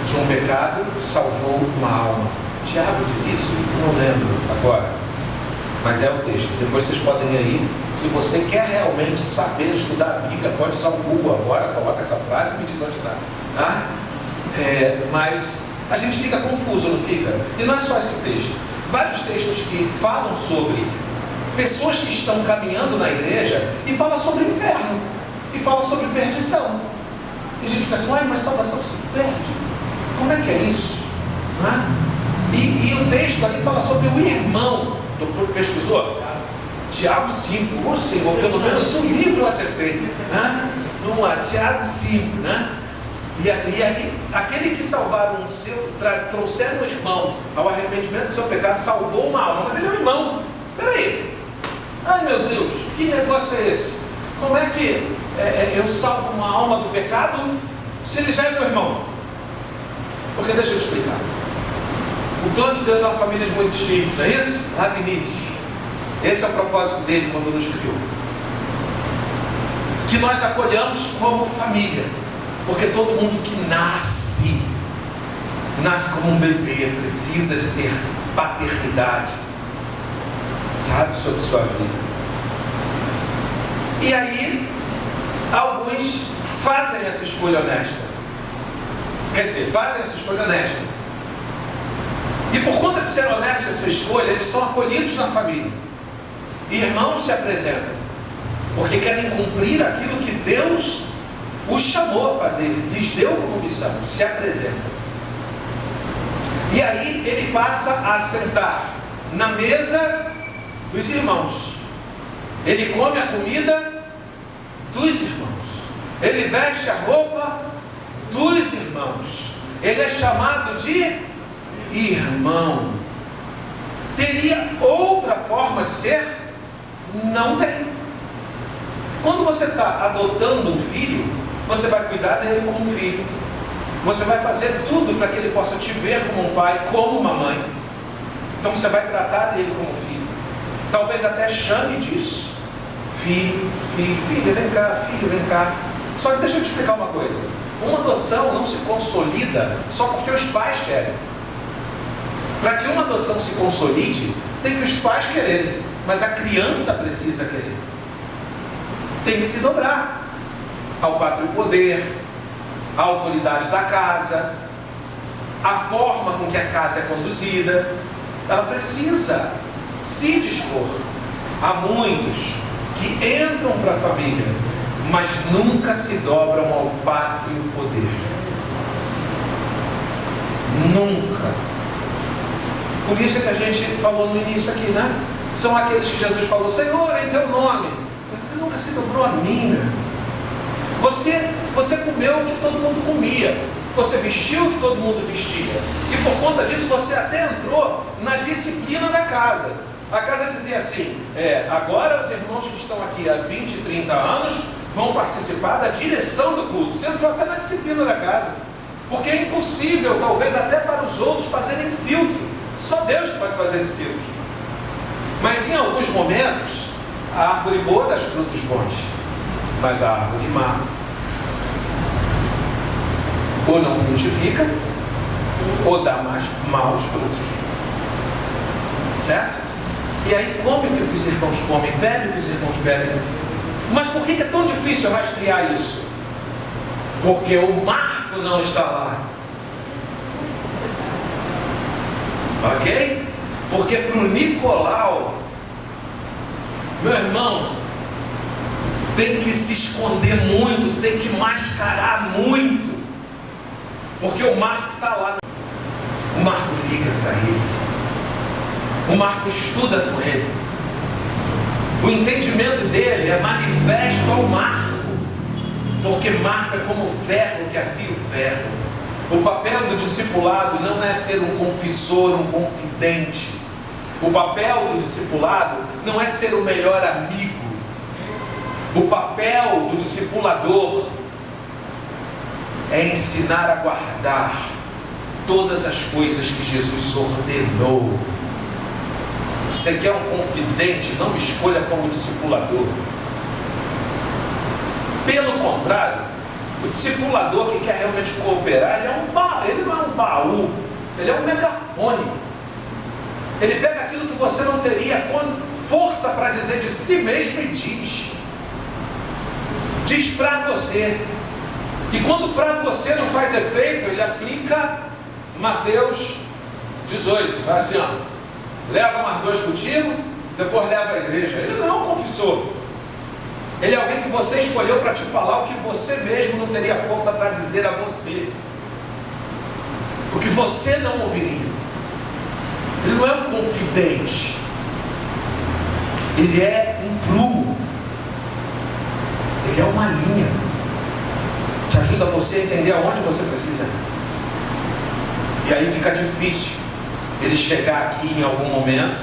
de um pecado, salvou uma alma. Tiago diz isso? Eu não lembro agora. Mas é o texto. Depois vocês podem ir aí. Se você quer realmente saber estudar a Bíblia, pode usar o Google agora, coloca essa frase e me diz onde está. Tá? Mas a gente fica confuso, não fica? E não é só esse texto. Vários textos que falam sobre pessoas que estão caminhando na igreja e falam sobre o inferno. E falam sobre perdição. E a gente fica assim, mas salvação se perde. Como é que é isso? E o texto ali fala sobre o irmão. Tu pesquisou? Tiago 5. Ô Senhor, pelo menos um livro eu acertei. Vamos lá, Tiago 5, né? E aí, aquele que salvaram o seu, trouxeram o irmão ao arrependimento do seu pecado, salvou uma alma. Mas ele é um irmão. Peraí. Ai meu Deus, que negócio é esse? Como é que eu salvo uma alma do pecado se ele já é meu irmão? Porque deixa eu te explicar. O plano de Deus é uma família de muitos filhos, não é isso? Lá no início. Esse é o propósito dele quando nos criou. Que nós acolhamos como família. Porque todo mundo que nasce como um bebê, precisa de ter paternidade, sabe, sobre sua vida. E aí, alguns fazem essa escolha honesta. Quer dizer, fazem essa escolha honesta. E por conta de ser honesta essa escolha, eles são acolhidos na família. Irmãos se apresentam, porque querem cumprir aquilo que Deus os chamou a fazer, lhes deu como missão, se apresentam. E aí ele passa a sentar na mesa dos irmãos. Ele come a comida dos irmãos. Ele veste a roupa dos irmãos. Ele é chamado de irmão. Teria outra forma de ser? Não tem. Quando você está adotando um filho, você vai cuidar dele como um filho. Você vai fazer tudo para que ele possa te ver como um pai, como uma mãe. Então você vai tratar dele como filho. Talvez até chame disso. Filho, filha, vem cá, filho, vem cá. Só que deixa eu te explicar uma coisa. Uma adoção não se consolida só porque os pais querem. Para que uma adoção se consolide, tem que os pais quererem. Mas a criança precisa querer. Tem que se dobrar ao pátrio poder, à autoridade da casa, a forma com que a casa é conduzida. Ela precisa se dispor. Há muitos que entram para a família, mas nunca se dobram ao pátrio poder. Nunca. Por isso é que a gente falou no início aqui, né? São aqueles que Jesus falou, Senhor, em teu nome. Você nunca se dobrou a mim, né? Você comeu o que todo mundo comia. Você vestiu o que todo mundo vestia. E por conta disso você até entrou na disciplina da casa. A casa dizia assim, agora os irmãos que estão aqui há 20, 30 anos vão participar da direção do culto. Você entrou até na disciplina da casa. Porque é impossível, talvez até para os outros, fazerem filtro. Só Deus pode fazer esse filtro. Mas em alguns momentos, a árvore boa dá os frutos bons, mas a árvore má ou não frutifica, ou dá mais maus frutos. Certo? E aí come o que os irmãos comem, bebe o que os irmãos bebem. Mas por que é tão difícil rastrear isso? Porque o marco não está lá. Ok? Porque para o Nicolau, meu irmão, tem que se esconder muito, tem que mascarar muito. Porque o Marco está lá. O Marco liga para ele. O Marco estuda com ele. O entendimento dele é manifesto ao Marco. Porque Marco é como ferro que afia o ferro. O papel do discipulado não é ser um confessor, um confidente. O papel do discipulado não é ser o melhor amigo. O papel do discipulador é ensinar a guardar todas as coisas que Jesus ordenou. Você quer um confidente? Não me escolha como discipulador. Pelo contrário, o discipulador que quer realmente cooperar, ele não é um baú, ele é um megafone. Ele pega aquilo que você não teria com força para dizer de si mesmo e diz para você. E quando para você não faz efeito, ele aplica Mateus 18, tá assim, ó, leva mais 2 contigo, depois leva a igreja. Ele não é um confessor, ele é alguém que você escolheu para te falar o que você mesmo não teria força para dizer a você, o que você não ouviria. Ele não é um confidente, ele é um prumo, ele é uma linha que ajuda você a entender aonde você precisa ir. E aí fica difícil ele chegar aqui em algum momento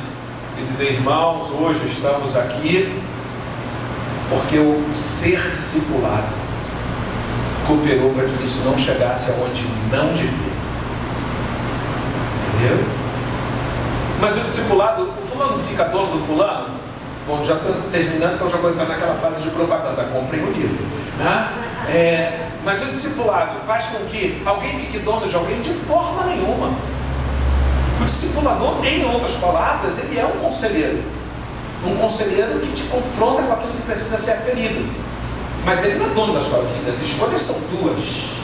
e dizer: irmãos, hoje estamos aqui porque o ser discipulado cooperou para que isso não chegasse aonde não devia. Entendeu? Mas o discipulado, o fulano fica dono do fulano. Bom, já estou terminando, então já vou entrar naquela fase de propaganda. Comprem o livro, né? Mas o discipulado faz com que alguém fique dono de alguém? De forma nenhuma. O discipulador, em outras palavras, ele é um conselheiro que te confronta com aquilo que precisa ser aferido, mas ele não é dono da sua vida. As escolhas são tuas,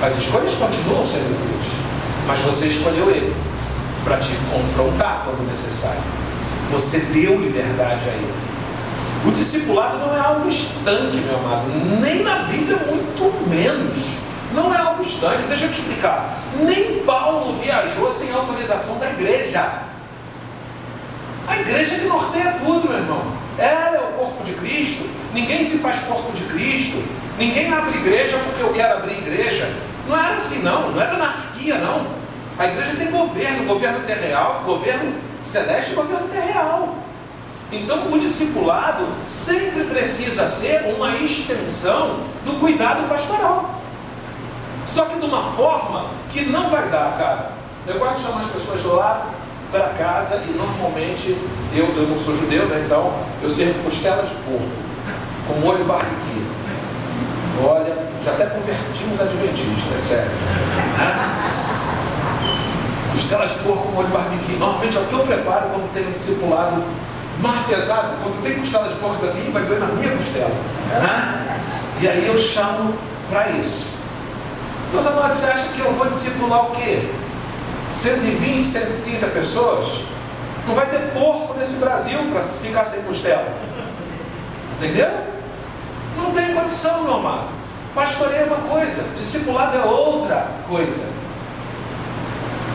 as escolhas continuam sendo tuas, mas você escolheu ele para te confrontar quando necessário. Você deu liberdade a ele. O discipulado não é algo estanque, meu amado, nem na Bíblia, muito menos. Não é algo estanque. Deixa eu te explicar. Nem Paulo viajou sem autorização da igreja. A igreja que norteia tudo, meu irmão. Ela é o corpo de Cristo. Ninguém se faz corpo de Cristo. Ninguém abre igreja porque eu quero abrir igreja. Não era assim, não era anarquia, não. A igreja tem governo terreal, governo celeste e governo terreal. Então o discipulado sempre precisa ser uma extensão do cuidado pastoral, só que de uma forma que não vai dar, cara. Eu gosto de chamar as pessoas lá para casa e normalmente eu não sou judeu, né? Então eu servo costelas de porco com molho barbecue. Olha, já até convertimos adventistas, sério, né? Costela de porco com molho barbecue. Normalmente é o que eu preparo quando tenho um discipulado mais pesado. Quando tem costela de porco, diz assim: vai doer na minha costela, né? E aí eu chamo para isso. Meus amados, você acha que eu vou discipular o quê? 120, 130 pessoas? Não vai ter porco nesse Brasil para ficar sem costela. Entendeu? Não tem condição, meu amado. Pastoreio é uma coisa, discipulado é outra coisa.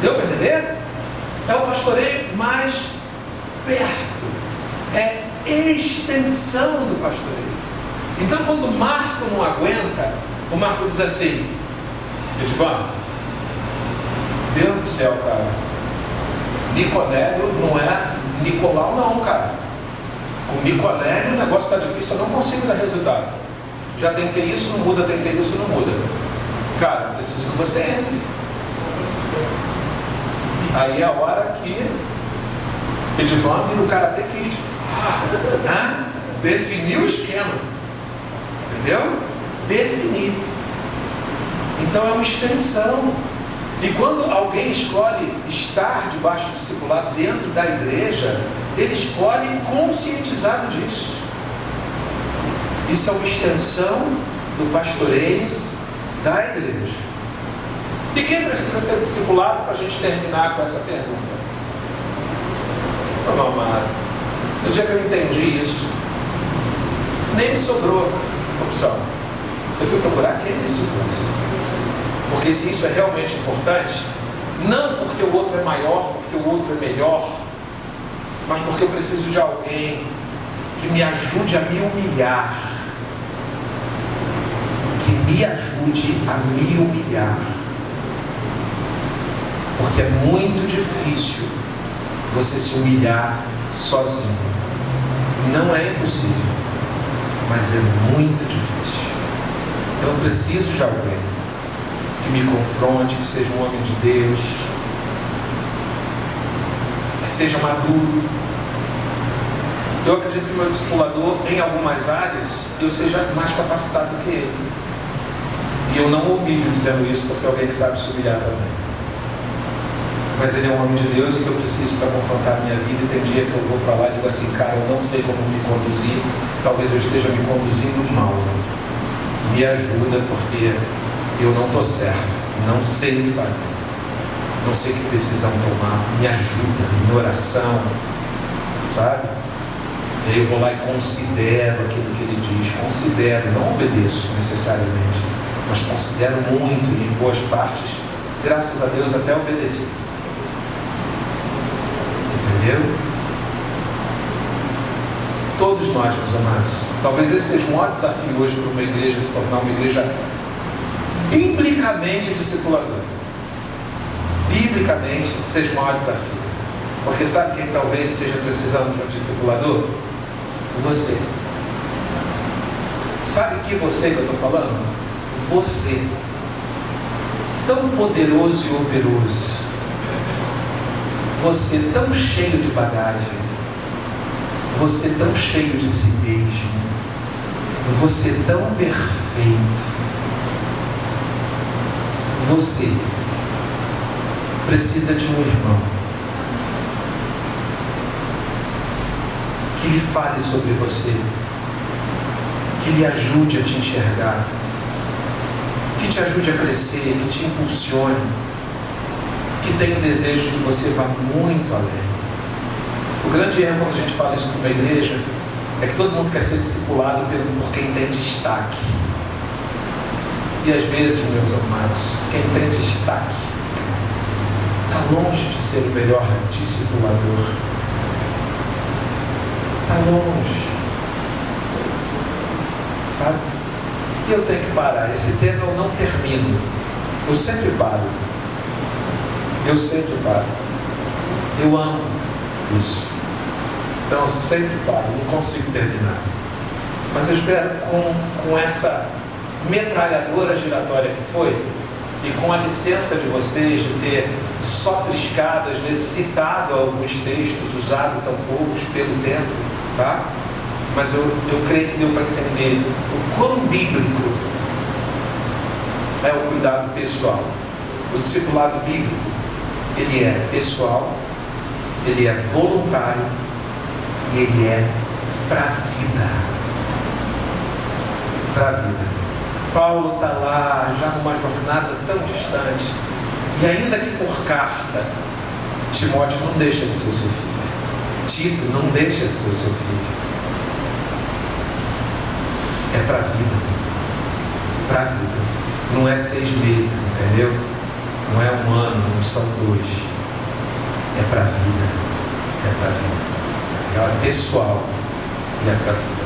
Deu para entender? É o pastoreio mais perto, é extensão do pastoreio. Então quando o Marco não aguenta, o Marco diz assim: Edivan, Deus do céu, cara, Nicodélio não é Nicolau não, cara. Com Nicodélio o negócio está difícil, eu não consigo dar resultado. Já tentei isso, não muda, tentei isso, não muda. Cara, preciso que você entre. Aí é a hora que Edivan vira o Karate Kid. Definiu o esquema. Entendeu? Definir. Então é uma extensão. E quando alguém escolhe estar debaixo do discipulado dentro da igreja, ele escolhe conscientizado disso. Isso é uma extensão do pastoreio da igreja. E quem precisa ser discipulado, para a gente terminar com essa pergunta? Meu amado, no dia que eu entendi isso, nem me sobrou opção. Eu fui procurar quem me discipulasse. Porque se isso é realmente importante, não porque o outro é maior, porque o outro é melhor, mas porque eu preciso de alguém que me ajude a me humilhar, que me ajude a me humilhar. Porque é muito difícil você se humilhar sozinho. Não é impossível, mas é muito difícil. Então eu preciso de alguém que me confronte, que seja um homem de Deus, que seja maduro. Eu acredito que o meu discipulador, em algumas áreas, eu seja mais capacitado do que ele. E eu não humilho dizendo isso, porque alguém que sabe se humilhar também. Mas ele é um homem de Deus e que eu preciso para confrontar a minha vida. E tem dia que eu vou para lá e digo assim: cara, eu não sei como me conduzir, talvez eu esteja me conduzindo mal. Me ajuda, porque eu não estou certo, não sei o que fazer, não sei que decisão tomar. Me ajuda em oração, sabe? E aí eu vou lá e considero aquilo que ele diz, considero, não obedeço necessariamente, mas considero muito e em boas partes, graças a Deus, até obedeci. Entendeu? Todos nós, meus amados, talvez esse seja o maior desafio hoje para uma igreja se tornar uma igreja biblicamente discipuladora. Biblicamente seja o maior desafio. Porque sabe quem talvez esteja precisando de um discipulador? Você. Sabe que você que eu estou falando? Você. Tão poderoso e operoso. Você tão cheio de bagagem. Você tão cheio de si mesmo. Você tão perfeito. Você precisa de um irmão que lhe fale sobre você, que lhe ajude a te enxergar, que te ajude a crescer, que te impulsione, que tenha o desejo de que você vá muito além. O grande erro quando a gente fala isso para uma igreja é que todo mundo quer ser discipulado por quem tem destaque. E às vezes, meus amados, quem tem destaque está longe de ser o melhor discipulador. Está longe, sabe? E eu tenho que parar. Esse tema eu não termino. Eu sempre paro. Eu sempre paro. Eu amo isso. Então eu sempre paro. Não consigo terminar. Mas eu espero com essa metralhadora giratória que foi, e com a licença de vocês de ter só triscado, às vezes citado alguns textos, usado tão poucos pelo tempo, tá? Mas eu creio que deu para entender o quão bíblico é o cuidado pessoal. O discipulado bíblico, ele é pessoal, ele é voluntário e ele é para a vida. Para a vida. Paulo está lá, já numa jornada tão distante, e ainda que por carta, Timóteo não deixa de ser seu filho, Tito não deixa de ser seu filho. É para a vida, para a vida. Não é 6 meses, entendeu? Não é 1 ano, não são 2. É para a vida, é para a vida. É pessoal e é para a vida.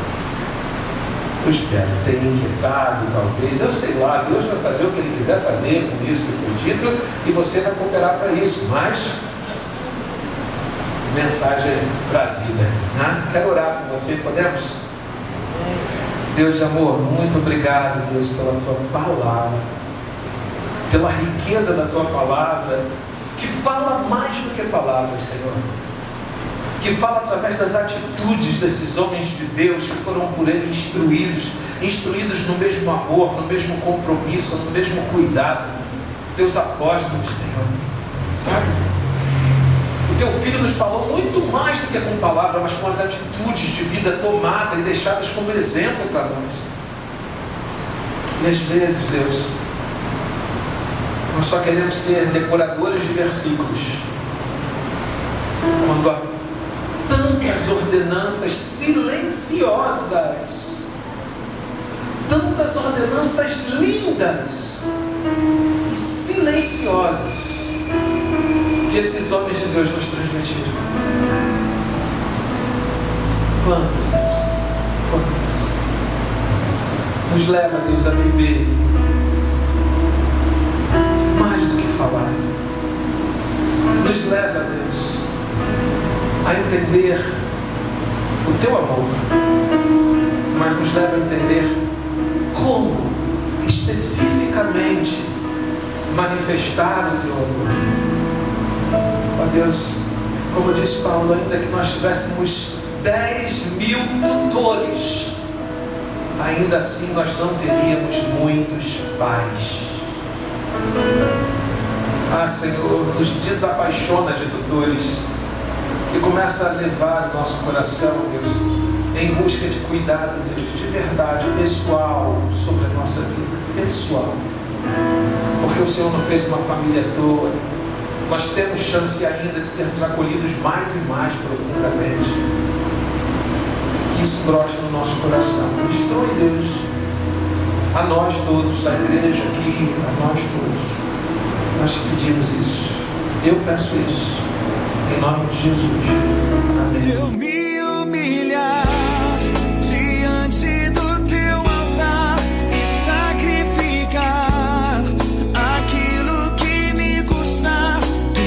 Eu espero, tenha inquietado talvez, eu sei lá, Deus vai fazer o que Ele quiser fazer com isso que foi dito e você vai cooperar para isso, mas mensagem trazida, né? Quero orar com você, podemos? Deus de amor, muito obrigado, Deus, pela Tua palavra, pela riqueza da Tua palavra, que fala mais do que palavras, Senhor, que fala através das atitudes desses homens de Deus que foram por Ele instruídos no mesmo amor, no mesmo compromisso, no mesmo cuidado. Teus apóstolos, Senhor, sabe? O Teu Filho nos falou muito mais do que com palavra, mas com as atitudes de vida tomada e deixadas como exemplo para nós. E às vezes, Deus, nós só queremos ser decoradores de versículos, quando há tantas ordenanças silenciosas, tantas ordenanças lindas e silenciosas que esses homens de Deus nos transmitiram. Quantas, Deus? Quantas? Nos leva, Deus, a viver mais do que falar. Nos leva, Deus, a entender o Teu amor, mas nos leva a entender como especificamente manifestar o teu amor. Ó Deus, como disse Paulo, ainda que nós tivéssemos 10.000 tutores, ainda assim nós não teríamos muitos pais. Ah, Senhor, nos desapaixona de tutores e começa a levar o nosso coração, Deus, em busca de cuidado, Deus, de verdade, pessoal, sobre a nossa vida, pessoal. Porque o Senhor não fez uma família à toa. Nós temos chance ainda de sermos acolhidos mais e mais profundamente. Que isso brote no nosso coração. Instrui, Deus, a nós todos, a igreja aqui, a nós todos. Nós pedimos isso. Eu peço isso. Em nome de Jesus. Amém. Se eu me humilhar diante do teu altar e sacrificar aquilo que me custar, tu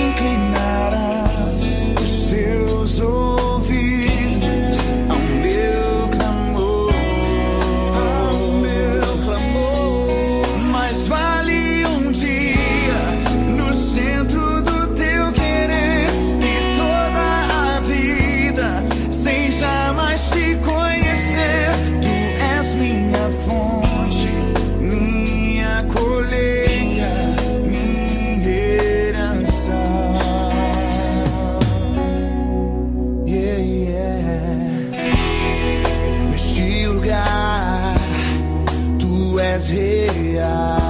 inclinarás os teus ouvidos ao meu clamor, ao meu clamor. Mas vale um dia no centro do teu querer e toda a vida sem jamais te conhecer. Tu és minha fonte, minha colheita, minha herança. Yeah, yeah. Neste lugar tu és real.